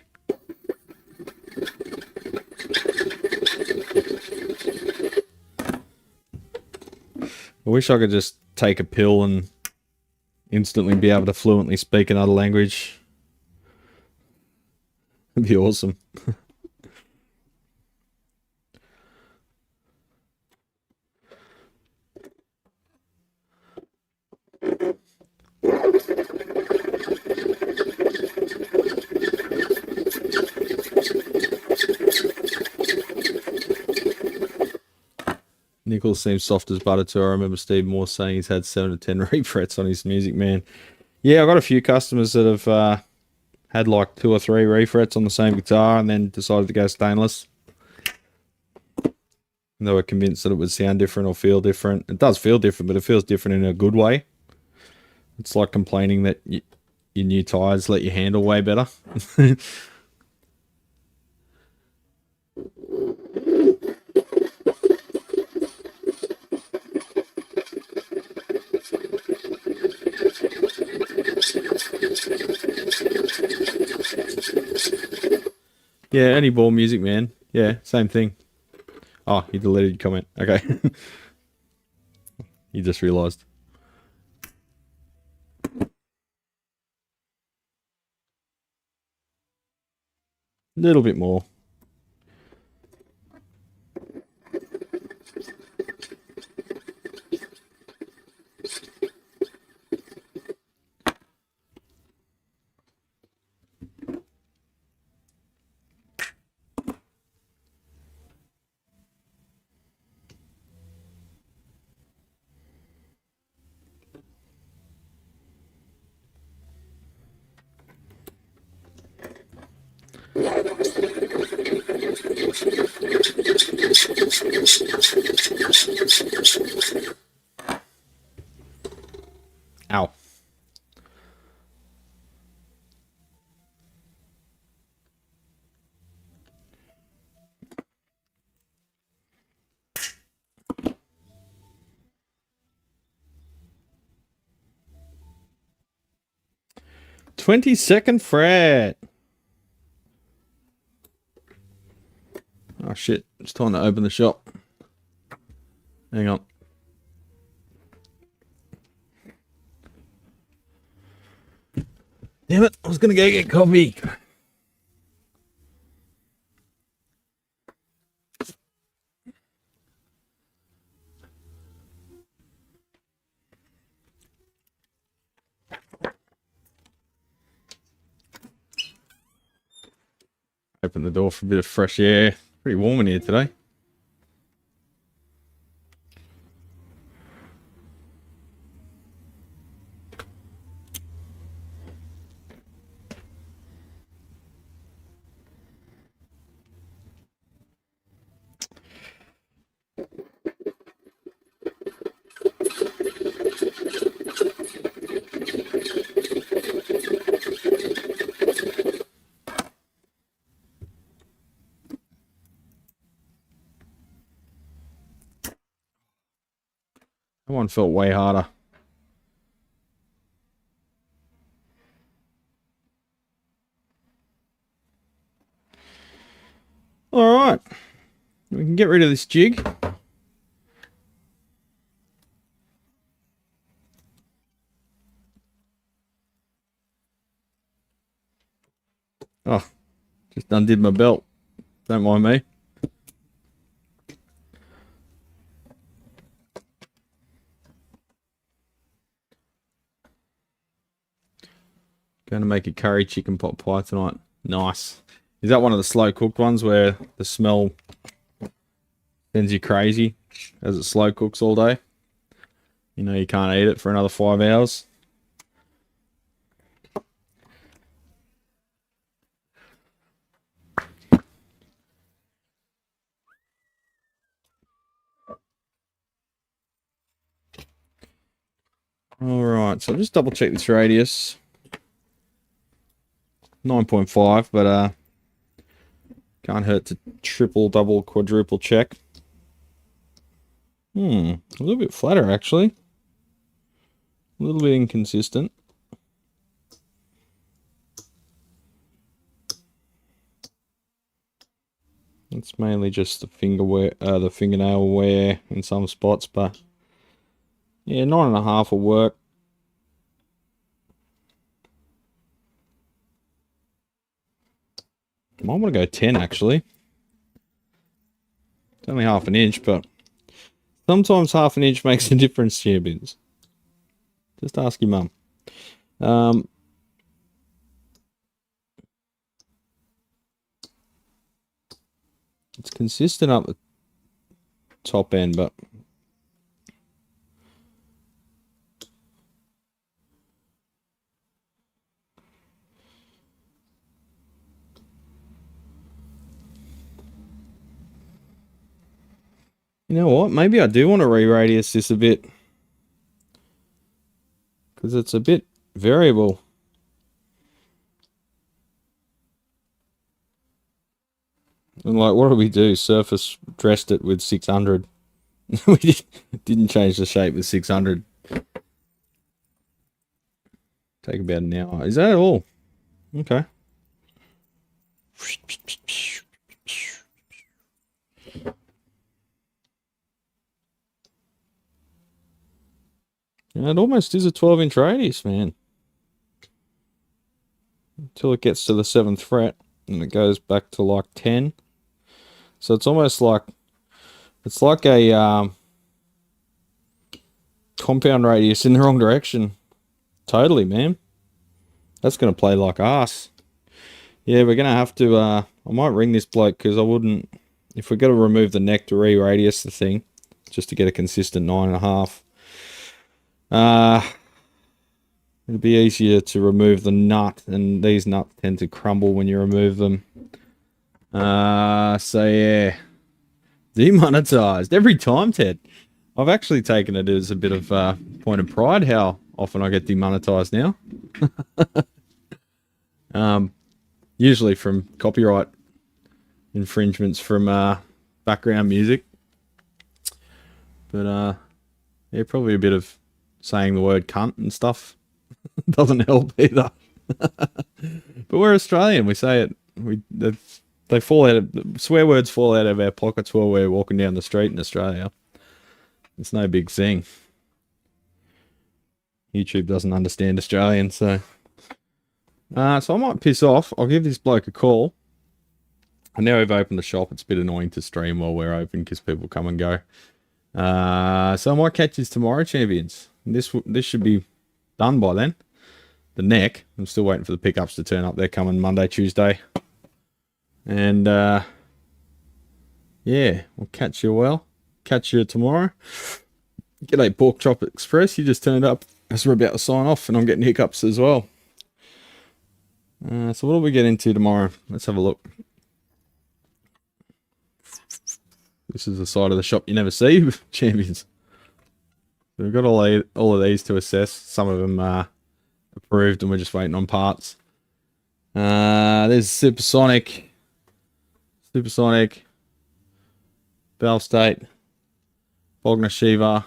Speaker 3: I wish I could just take a pill and instantly be able to fluently speak another language. That'd be awesome. Nichols seems soft as butter too. I remember Steve Moore saying he's had 7 to 10 refrets on his Music Man. Yeah, I've got a few customers that have had like 2 or 3 refrets on the same guitar and then decided to go stainless. And they were convinced that it would sound different or feel different. It does feel different, but it feels different in a good way. It's like complaining that your new tyres let you handle way better. Yeah, any ball Music Man. Yeah, same thing. Oh, you deleted your comment. Okay. You just realised. A little bit more. Ow. "22nd fret." Oh shit, it's time to open the shop. Hang on. Damn it, I was gonna go get coffee. Open the door for a bit of fresh air. Pretty warm in here today. That one felt way harder. Alright. We can get rid of this jig. Oh, just undid my belt. Don't mind me. Going to make a curry chicken pot pie tonight. Nice. Is that one of the slow cooked ones where the smell sends you crazy as it slow cooks all day? You know you can't eat it for another 5 hours. Alright, so I'll just double check this radius. 9.5, but can't hurt to triple, double, quadruple check. A little bit flatter actually. A little bit inconsistent. It's mainly just the fingernail wear in some spots, but yeah, 9.5 will work. I might want to go 10 actually. It's only half an inch, but sometimes half an inch makes a difference, champions. Just ask your mum. It's consistent up the top end, but you know what? Maybe I do want to re-radius this a bit. Because it's a bit variable. And like, what did we do? Surface dressed it with 600. We didn't change the shape with 600. Take about an hour. Is that all? Okay. Yeah, it almost is a 12-inch radius, man. Until it gets to the 7th fret, and it goes back to like 10. So it's almost like, it's like a compound radius in the wrong direction. Totally, man. That's going to play like arse. Yeah, we're going to have to, I might ring this bloke, because I wouldn't, if we're going to remove the neck to re-radius the thing, just to get a consistent 9.5. It'll be easier to remove the nut, and these nuts tend to crumble when you remove them. So yeah, demonetized every time, Ted. I've actually taken it as a bit of point of pride how often I get demonetized now. Usually from copyright infringements from background music, but yeah, probably a bit of saying the word cunt and stuff doesn't help either. But we're Australian, we say it. They fall out of, swear words fall out of our pockets while we're walking down the street in Australia. It's no big thing. YouTube doesn't understand Australian, so I might piss off. I'll give this bloke a call. And now we've opened the shop, it's a bit annoying to stream while we're open because people come and go. So I might catch this tomorrow, champions. This should be done by then. The neck, I'm still waiting for the pickups to turn up. They're coming Monday, Tuesday. And yeah, we'll catch you tomorrow. G'day Pork Chop Express, you just turned up as we're about to sign off, and I'm getting hiccups as well. So what do we get into tomorrow? Let's have a look. This is the side of the shop you never see with champions. So we've got all of these to assess. Some of them are approved and we're just waiting on parts. There's Supersonic, Valve State, Bogner Shiva,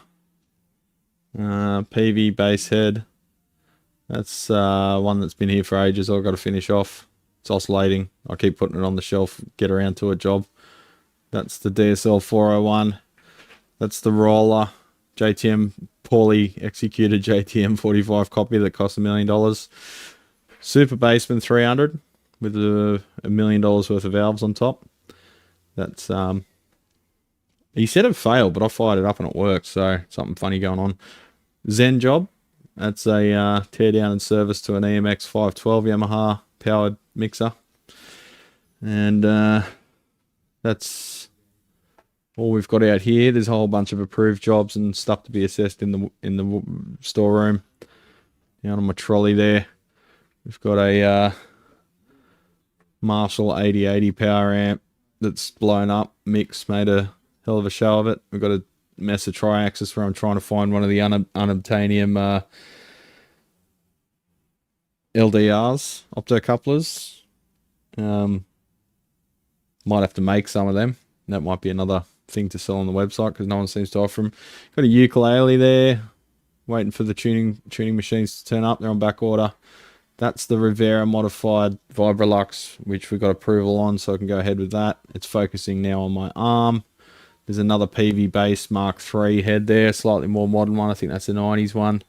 Speaker 3: PV base head. That's one that's been here for ages. I've got to finish off. It's oscillating. I keep putting it on the shelf, get around to a job. That's the DSL 401. That's the roller JTM, poorly executed JTM 45 copy that cost $1 million. Super Bassman 300 with $1 million worth of valves on top. That's he said it failed, but I fired it up and it worked, so something funny going on. Zen Job. That's a tear down and service to an EMX 512 Yamaha powered mixer. And that's all we've got out here. There's a whole bunch of approved jobs and stuff to be assessed in the storeroom. Down on my trolley there, we've got a Marshall 8080 power amp that's blown up. Mix made a hell of a show of it. We've got a mess of tri-axis where I'm trying to find one of the unobtainium LDRs, optocouplers. Might have to make some of them. That might be another thing to sell on the website because no one seems to offer them. Got a ukulele there, waiting for the tuning machines to turn up. They're on back order. That's the Rivera modified Vibrolux, which we got approval on, so I can go ahead with that. It's focusing now on my arm. There's another PV base Mark III head there, slightly more modern one. I think that's a 90s one.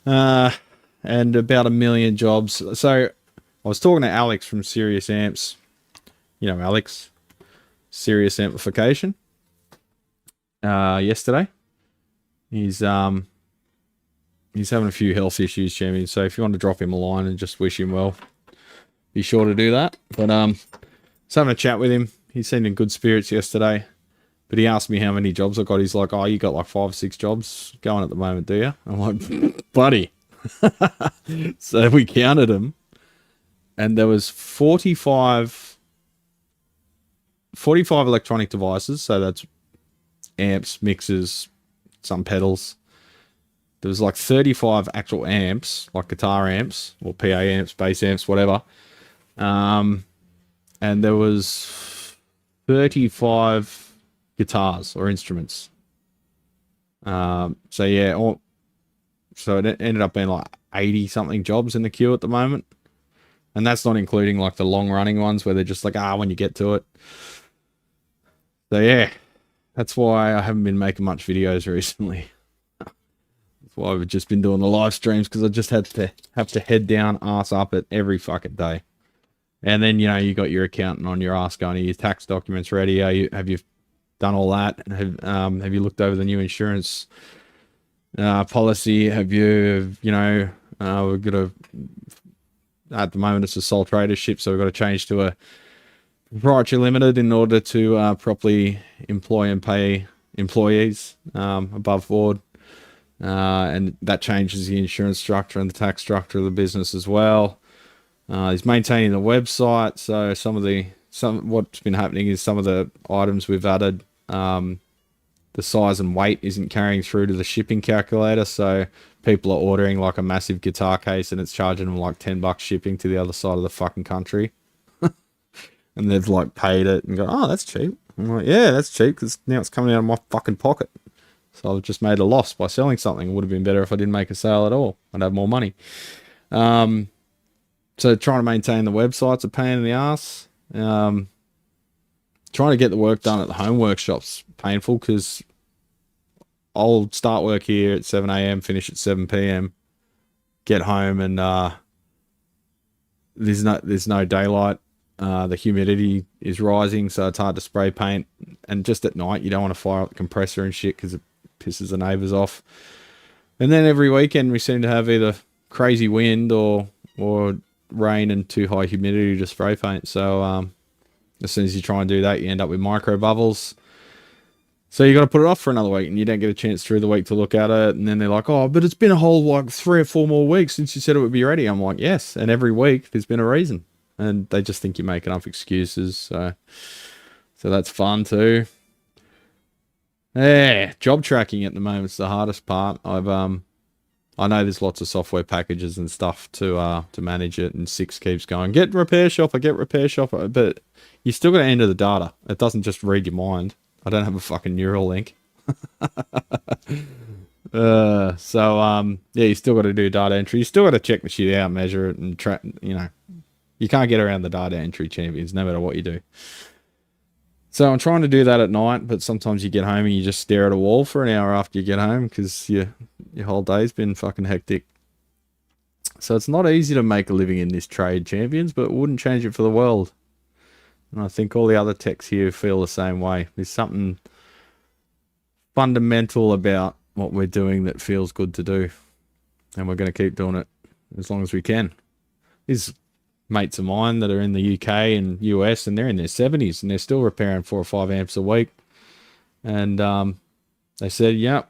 Speaker 3: And about 1 million jobs. So I was talking to Alex from Serious Amps. You know Alex, Serious Amplification. Yesterday. He's having a few health issues, champion. So if you want to drop him a line and just wish him well, be sure to do that. But just having a chat with him. He seemed in good spirits yesterday. But he asked me how many jobs I got. He's like, oh, you got like 5 or 6 jobs going at the moment, do you? I'm like, buddy. So we counted them. And there was 45 electronic devices. So that's amps, mixers, some pedals. There was like 35 actual amps, like guitar amps or PA amps, bass amps, whatever. And there was 35 guitars or instruments. So yeah, so it ended up being like 80 something jobs in the queue at the moment. And that's not including like the long running ones where they're just like, when you get to it. So yeah, that's why I haven't been making much videos recently. That's why I've just been doing the live streams, because I just have to head down, ass up it every fucking day. And then, you know, you got your accountant on your ass going, are your tax documents ready? Have you done all that? Have you looked over the new insurance policy? Have you, we've got at the moment it's a sole tradership, so we've got to change to a proprietary limited in order to properly employ and pay employees above board. And that changes the insurance structure and the tax structure of the business as well. He's maintaining the website, so what's been happening is some of the items we've added, the size and weight isn't carrying through to the shipping calculator, so people are ordering like a massive guitar case and it's charging them like $10 shipping to the other side of the fucking country. And they've like paid it and go, oh, that's cheap. I'm like, yeah, that's cheap because now it's coming out of my fucking pocket. So I've just made a loss by selling something. It would have been better if I didn't make a sale at all. I'd have more money. So trying to maintain the website's a pain in the ass. Trying to get the work done at the home workshop's painful because I'll start work here at 7 a.m, finish at 7 p.m, get home and there's no daylight. The humidity is rising, so it's hard to spray paint. And just at night, you don't want to fire up the compressor and shit because it pisses the neighbours off. And then every weekend we seem to have either crazy wind or rain and too high humidity to spray paint. So As soon as you try and do that, you end up with micro bubbles. So you got to put it off for another week, and you don't get a chance through the week to look at it. And then they're like, "Oh, but it's been a whole like 3 or 4 more weeks since you said it would be ready." I'm like, "Yes," and every week there's been a reason, and they just think you're making up excuses. So that's fun too. Yeah, job tracking at the moment is the hardest part. I know there's lots of software packages and stuff to manage it, and Six keeps going, get repair shopper, but you still got to enter the data. It doesn't just read your mind. I don't have a fucking neural link. Yeah, you still got to do data entry. You still got to check the shit out, measure it, and track. You know, you can't get around the data entry, champions, no matter what you do. So I'm trying to do that at night, but sometimes you get home and you just stare at a wall for an hour after you get home because your whole day's been fucking hectic. So it's not easy to make a living in this trade, champions, but wouldn't change it for the world. And I think all the other techs here feel the same way. There's something fundamental about what we're doing that feels good to do. And we're going to keep doing it as long as we can. These mates of mine that are in the UK and US, and they're in their 70s and they're still repairing 4 or 5 amps a week. And they said, yeah,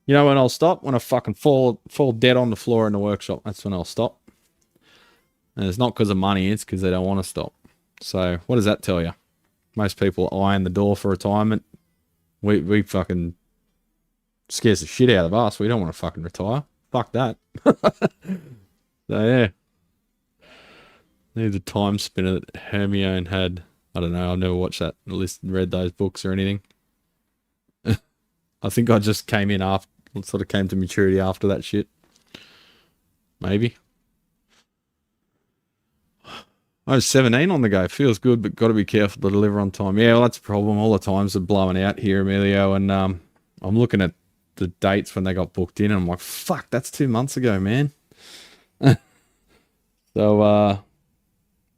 Speaker 3: you know when I'll stop? When I fucking fall dead on the floor in the workshop. That's when I'll stop. And it's not because of money, it's because they don't want to stop. So what does that tell you? Most people eyeing the door for retirement. We fucking scares the shit out of us. We don't want to fucking retire. Fuck that. So yeah. Need the time spinner that Hermione had. I don't know. I've never watched that list and read those books or anything. I think I just came in after, sort of came to maturity after that shit. Maybe. I was 17 on the go. Feels good, but got to be careful to deliver on time. Yeah, well, that's a problem. All the times are blowing out here, Emilio, and I'm looking at the dates when they got booked in, and I'm like, fuck, that's 2 months ago, man. So,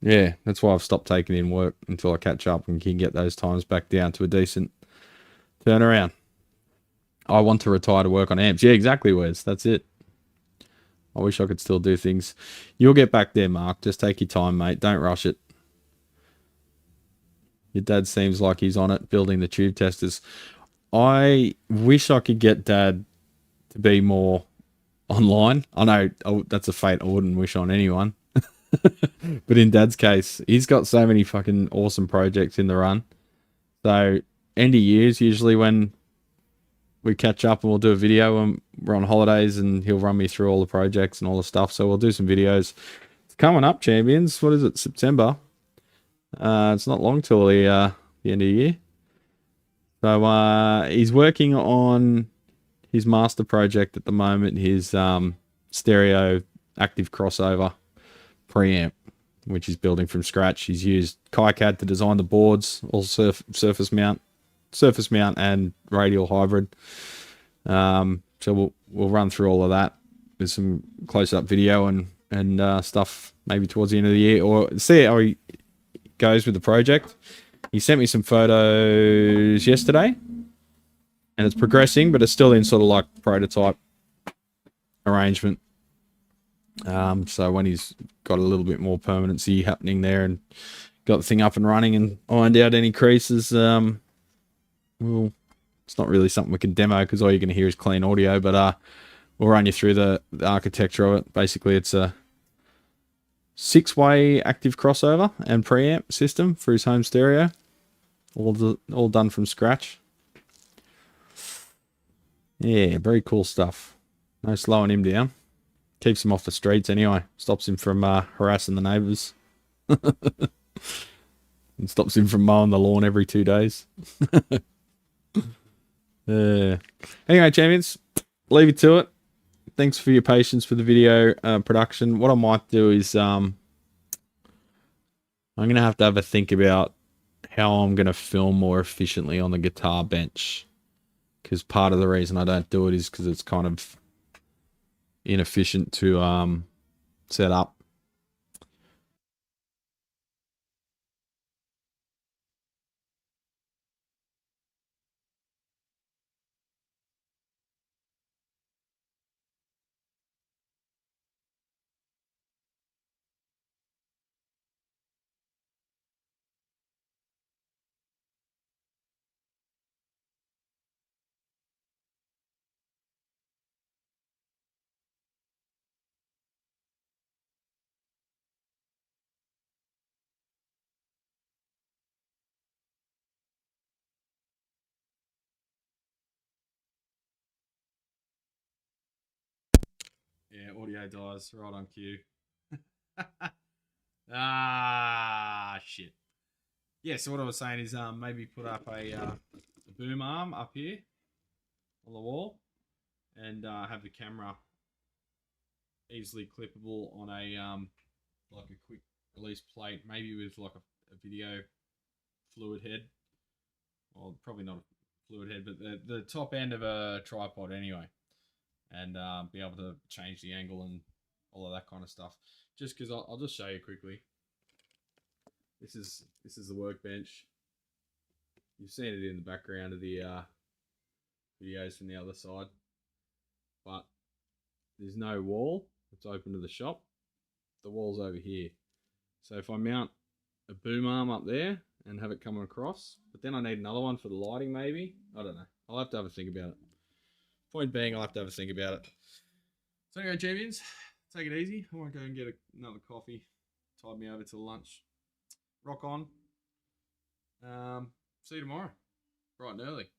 Speaker 3: yeah, that's why I've stopped taking in work until I catch up and can get those times back down to a decent turnaround. I want to retire to work on amps. Yeah, exactly, Wes. That's it. I wish I could still do things. You'll get back there, Mark. Just take your time, mate. Don't rush it. Your dad seems like he's on it, building the tube testers. I wish I could get Dad to be more online. I know that's a fate I wouldn't wish on anyone. But in Dad's case, he's got so many fucking awesome projects in the run. So end of years usually when we catch up and we'll do a video when we're on holidays, and he'll run me through all the projects and all the stuff. So we'll do some videos. It's coming up, champions. What is it? September. It's not long till the end of the year. So he's working on his master project at the moment. His stereo active crossover preamp, which he's building from scratch. He's used KiCad to design the boards, all surface mount and radial hybrid. So we'll run through all of that with some close-up video and stuff maybe towards the end of the year, or see how he goes with the project. He sent me some photos yesterday, and it's progressing, but it's still in sort of like prototype arrangement. So when he's got a little bit more permanency happening there and got the thing up and running and ironed out any creases, well, it's not really something we can demo because all you're going to hear is clean audio, but we'll run you through the architecture of it. Basically, it's a 6-way active crossover and preamp system for his home stereo, all done from scratch. Yeah, very cool stuff. No slowing him down. Keeps him off the streets anyway. Stops him from harassing the neighbours. And stops him from mowing the lawn every 2 days. Anyway, champions, leave it to it. Thanks for your patience for the video production. What I might do is I'm going to have a think about how I'm going to film more efficiently on the guitar bench. Because part of the reason I don't do it is because it's kind of inefficient to set up. Yeah, audio dies right on cue. Ah, shit. Yeah, so what I was saying is maybe put up a boom arm up here on the wall and have the camera easily clippable on a like a quick release plate, maybe with like a video fluid head. Well, probably not a fluid head, but the top end of a tripod anyway. And be able to change the angle and all of that kind of stuff. Just because I'll just show you quickly. This is the workbench. You've seen it in the background of the videos from the other side, but there's no wall. It's open to the shop. The wall's over here. So if I mount a boom arm up there and have it coming across, but then I need another one for the lighting maybe. I don't know. I'll have to have a think about it. Point being, I'll have to have a think about it. So anyway, champions, take it easy. I won't go and get another coffee. Tide me over till lunch. Rock on. See you tomorrow, bright and early.